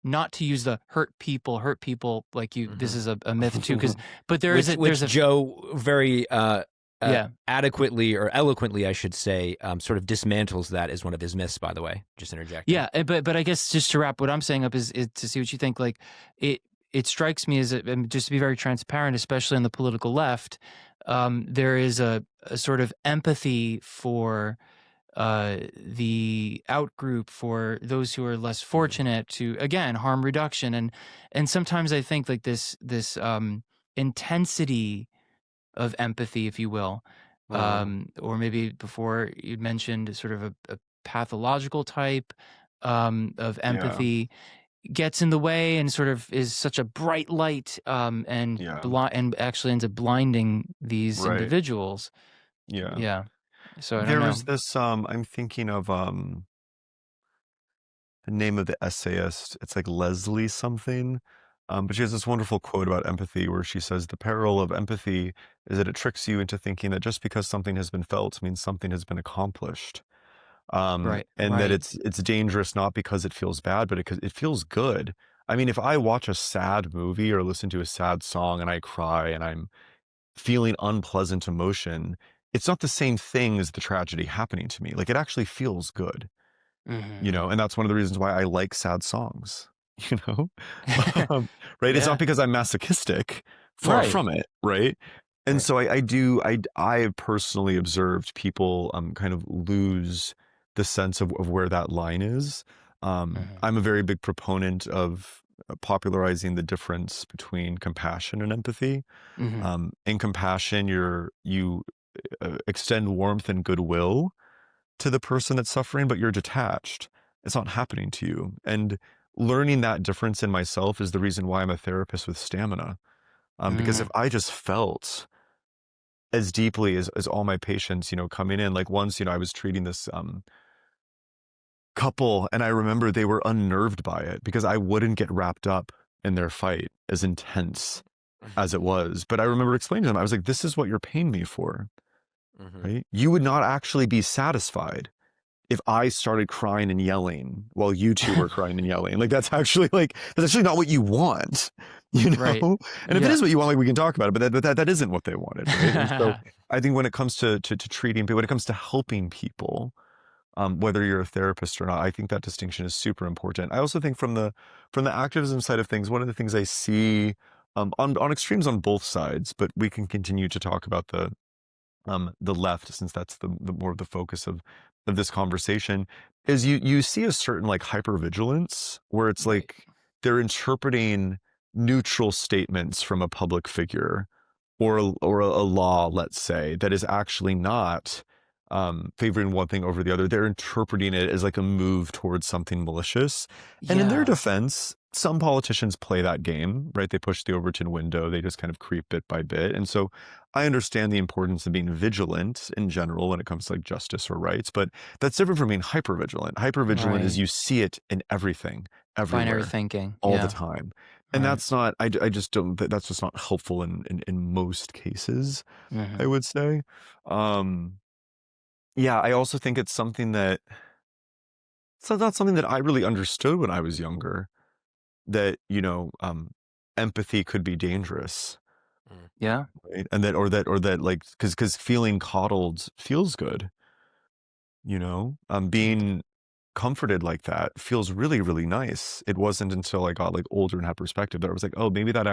not to use the hurt people like you. This is a myth too, but there's a Joe very yeah. adequately or eloquently, I should say, sort of dismantles that as one of his myths, by the way. Just interjecting. Yeah, but I guess just to wrap what I'm saying up is to see what you think. Like it strikes me as just to be very transparent, especially on the political left, there is a sort of empathy for the outgroup, for those who are less fortunate, to, again, harm reduction, and sometimes I think like this intensity of empathy, if you will, or maybe before you'd mentioned sort of a pathological type of empathy, gets in the way and sort of is such a bright light, and actually ends up blinding these individuals. Yeah. So I don't There know. was this I'm thinking of the name of the essayist. It's like Leslie something. But she has this wonderful quote about empathy where she says, the peril of empathy is that it tricks you into thinking that just because something has been felt means something has been accomplished. And that it's dangerous not because it feels bad, but because it feels good. I mean, if I watch a sad movie or listen to a sad song and I cry and I'm feeling unpleasant emotion, it's not the same thing as the tragedy happening to me. Like, it actually feels good, you know, and that's one of the reasons why I like sad songs, you know, right? It's not because I'm masochistic, far from it, right? And so I have personally observed people kind of lose the sense of where that line is. I'm a very big proponent of popularizing the difference between compassion and empathy. In compassion, you extend warmth and goodwill to the person that's suffering, but you're detached. It's not happening to you. And learning that difference in myself is the reason why I'm a therapist with stamina. Because if I just felt as deeply as all my patients, you know, coming in, like once, you know, I was treating this couple, and I remember they were unnerved by it because I wouldn't get wrapped up in their fight, as intense as it was. But I remember explaining to them, I was like, this is what you're paying me for, right? You would not actually be satisfied if I started crying and yelling while you two were crying and yelling. Like, that's actually not what you want. you know? Right. And if it is what you want, like, we can talk about it, but that isn't what they wanted, right? And so I think when it comes to treating people, when it comes to helping people, whether you're a therapist or not, I think that distinction is super important. I also think from the activism side of things, one of the things I see on extremes on both sides, but we can continue to talk about the left, since that's the more of the focus of this conversation, is you see a certain like hypervigilance where it's Right. like they're interpreting neutral statements from a public figure or a law, let's say, that is actually not favoring one thing over the other. They're interpreting it as like a move towards something malicious. And in their Yeah. defense, some politicians play that game, right? They push the Overton window. They just kind of creep bit by bit. And so I understand the importance of being vigilant in general when it comes to like justice or rights, but that's different from being hypervigilant. Hypervigilant is Right. you see it in everything, Binary everywhere, thinking. all the Yeah. time. And Right. that's not, I just don't, that's just not helpful in most cases, Mhm. I would say. Yeah, I also think it's something that, it's not something that I really understood when I was younger, that, empathy could be dangerous, Yeah. right? And that like, because feeling coddled feels good, being comforted like that feels really, really nice. It wasn't until I got like older and had perspective that I was like, oh, maybe that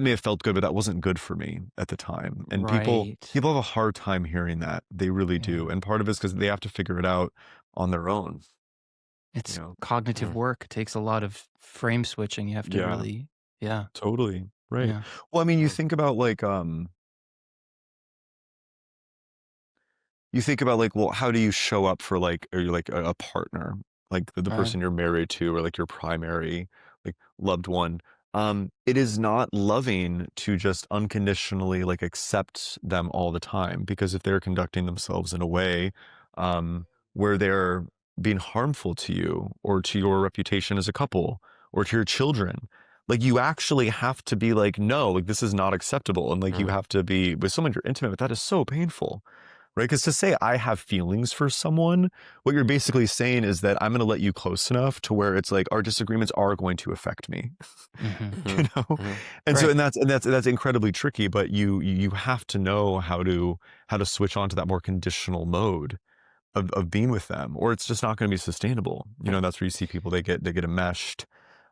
may have felt good, but that wasn't good for me at the time. And people Right. have a hard time hearing that. They really Yeah. do. And part of it is because they have to figure it out on their own. It's You know? cognitive work. It takes a lot of frame switching. You have to Yeah, really, yeah. totally. Right. Yeah. Well, I mean, you think about like, well, how do you show up for like, or you're like a partner, like the Right. person you're married to, or like your primary like loved one. It is not loving to just unconditionally like accept them all the time, because if they're conducting themselves in a way where they're being harmful to you or to your reputation as a couple or to your children, like you actually have to be like, no, like this is not acceptable. And like you have to be with someone you're intimate with. That is so painful. Right? Because to say I have feelings for someone, what you're basically saying is that I'm going to let you close enough to where it's like our disagreements are going to affect me, Mm-hmm. And so, Right. and that's incredibly tricky. But you have to know how to switch on to that more conditional mode of being with them, or it's just not going to be sustainable. That's where you see people, they get enmeshed.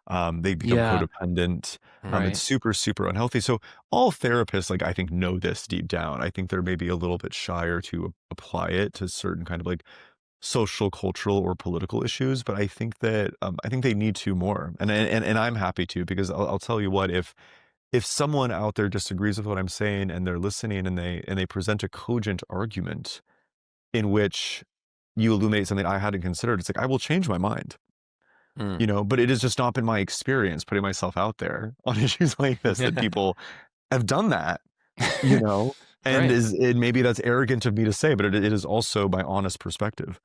They become Yeah. codependent. Right. It's super, super unhealthy. So all therapists, like, I think, know this deep down. I think they're maybe a little bit shyer to apply it to certain kind of like social, cultural, or political issues. But I think that I think they need to more, and I'm happy to, because I'll tell you what, if someone out there disagrees with what I'm saying and they're listening and they present a cogent argument in which you illuminate something I hadn't considered, it's like I will change my mind. But it has just not been my experience putting myself out there on issues like this that people have done that, and Right. maybe that's arrogant of me to say, but it is also my honest perspective.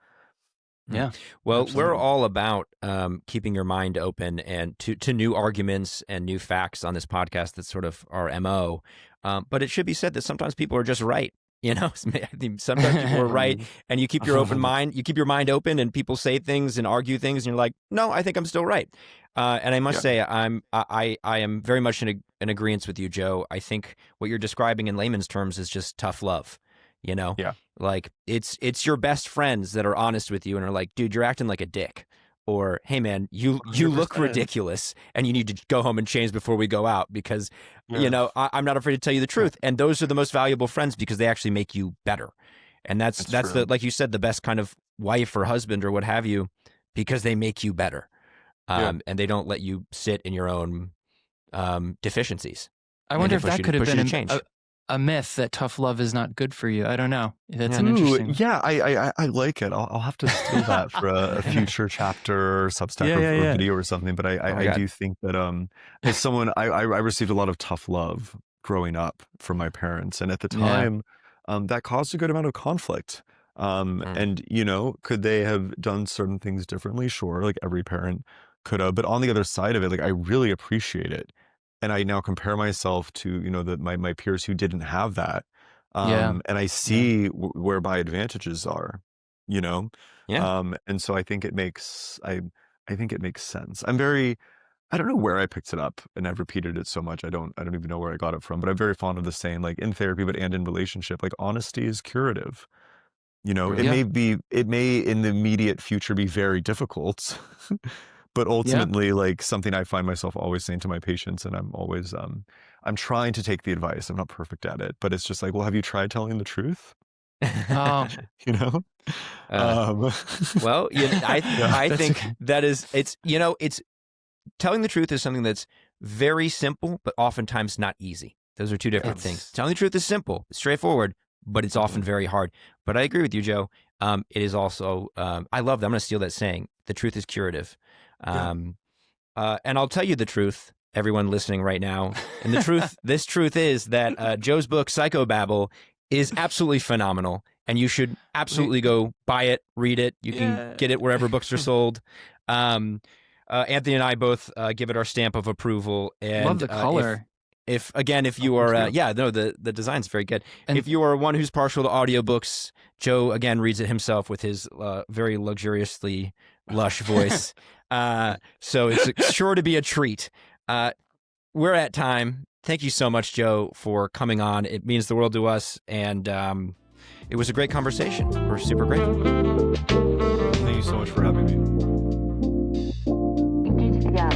Yeah. Well, we're Absolutely. all about keeping your mind open and to new arguments and new facts on this podcast. That's sort of our MO. But it should be said that sometimes people are just right. I think sometimes people are right, and you keep your open mind. You keep your mind open, and people say things and argue things, and you're like, no, I think I'm still right. And I must say, I am very much in agreement with you, Joe. I think what you're describing in layman's terms is just tough love. Yeah. Like it's your best friends that are honest with you and are like, dude, you're acting like a dick. Or, hey man, you look 100%. ridiculous and you need to go home and change before we go out, because Yeah. I'm not afraid to tell you the truth. And those are the most valuable friends because they actually make you better. And that's true. the, like you said, the best kind of wife or husband or what have you, because they make you better. And they don't let you sit in your own deficiencies. I wonder if push that you to- could have push you to been change. a myth, that tough love is not good for you. I don't know. That's an Ooh, interesting. yeah, I like it. I'll have to steal that for a future chapter or Substack or video or something. But I God. do think that as someone, I received a lot of tough love growing up from my parents, and at the time, that caused a good amount of conflict. And could they have done certain things differently? Sure, like every parent could have. But on the other side of it, like I really appreciate it, and I now compare myself to my peers who didn't have that. Yeah. And I see where my advantages are, Yeah. and so I think it makes sense. I'm very I don't know where I picked it up, and I've repeated it so much. I don't even know where I got it from, but I'm very fond of the saying, like in therapy, but and in relationship, like honesty is curative. It Yeah. may in the immediate future be very difficult, but ultimately, like something I find myself always saying to my patients, and I'm always, I'm trying to take the advice. I'm not perfect at it, but it's just like, well, have you tried telling the truth? Oh, You know? Well, I think that is, it's telling the truth is something that's very simple, but oftentimes not easy. Those are two different things. Telling the truth is simple, it's straightforward, but it's often very hard. But I agree with you, Joe. It is also, I love that. I'm going to steal that saying. The truth is curative. And I'll tell you the truth, everyone listening right now. And this truth is that Joe's book, Psychobabble, is absolutely phenomenal. And you should absolutely go buy it, read it. You can get it wherever books are sold. Anthony and I both give it our stamp of approval. And love the color. If you are, the design's very good. And if you are one who's partial to audiobooks, Joe again reads it himself with his very luxuriously lush voice. So it's sure to be a treat. We're at time. Thank you so much, Joe, for coming on. It means the world to us, and it was a great conversation. We're super grateful. Thank you so much for having me. Yeah.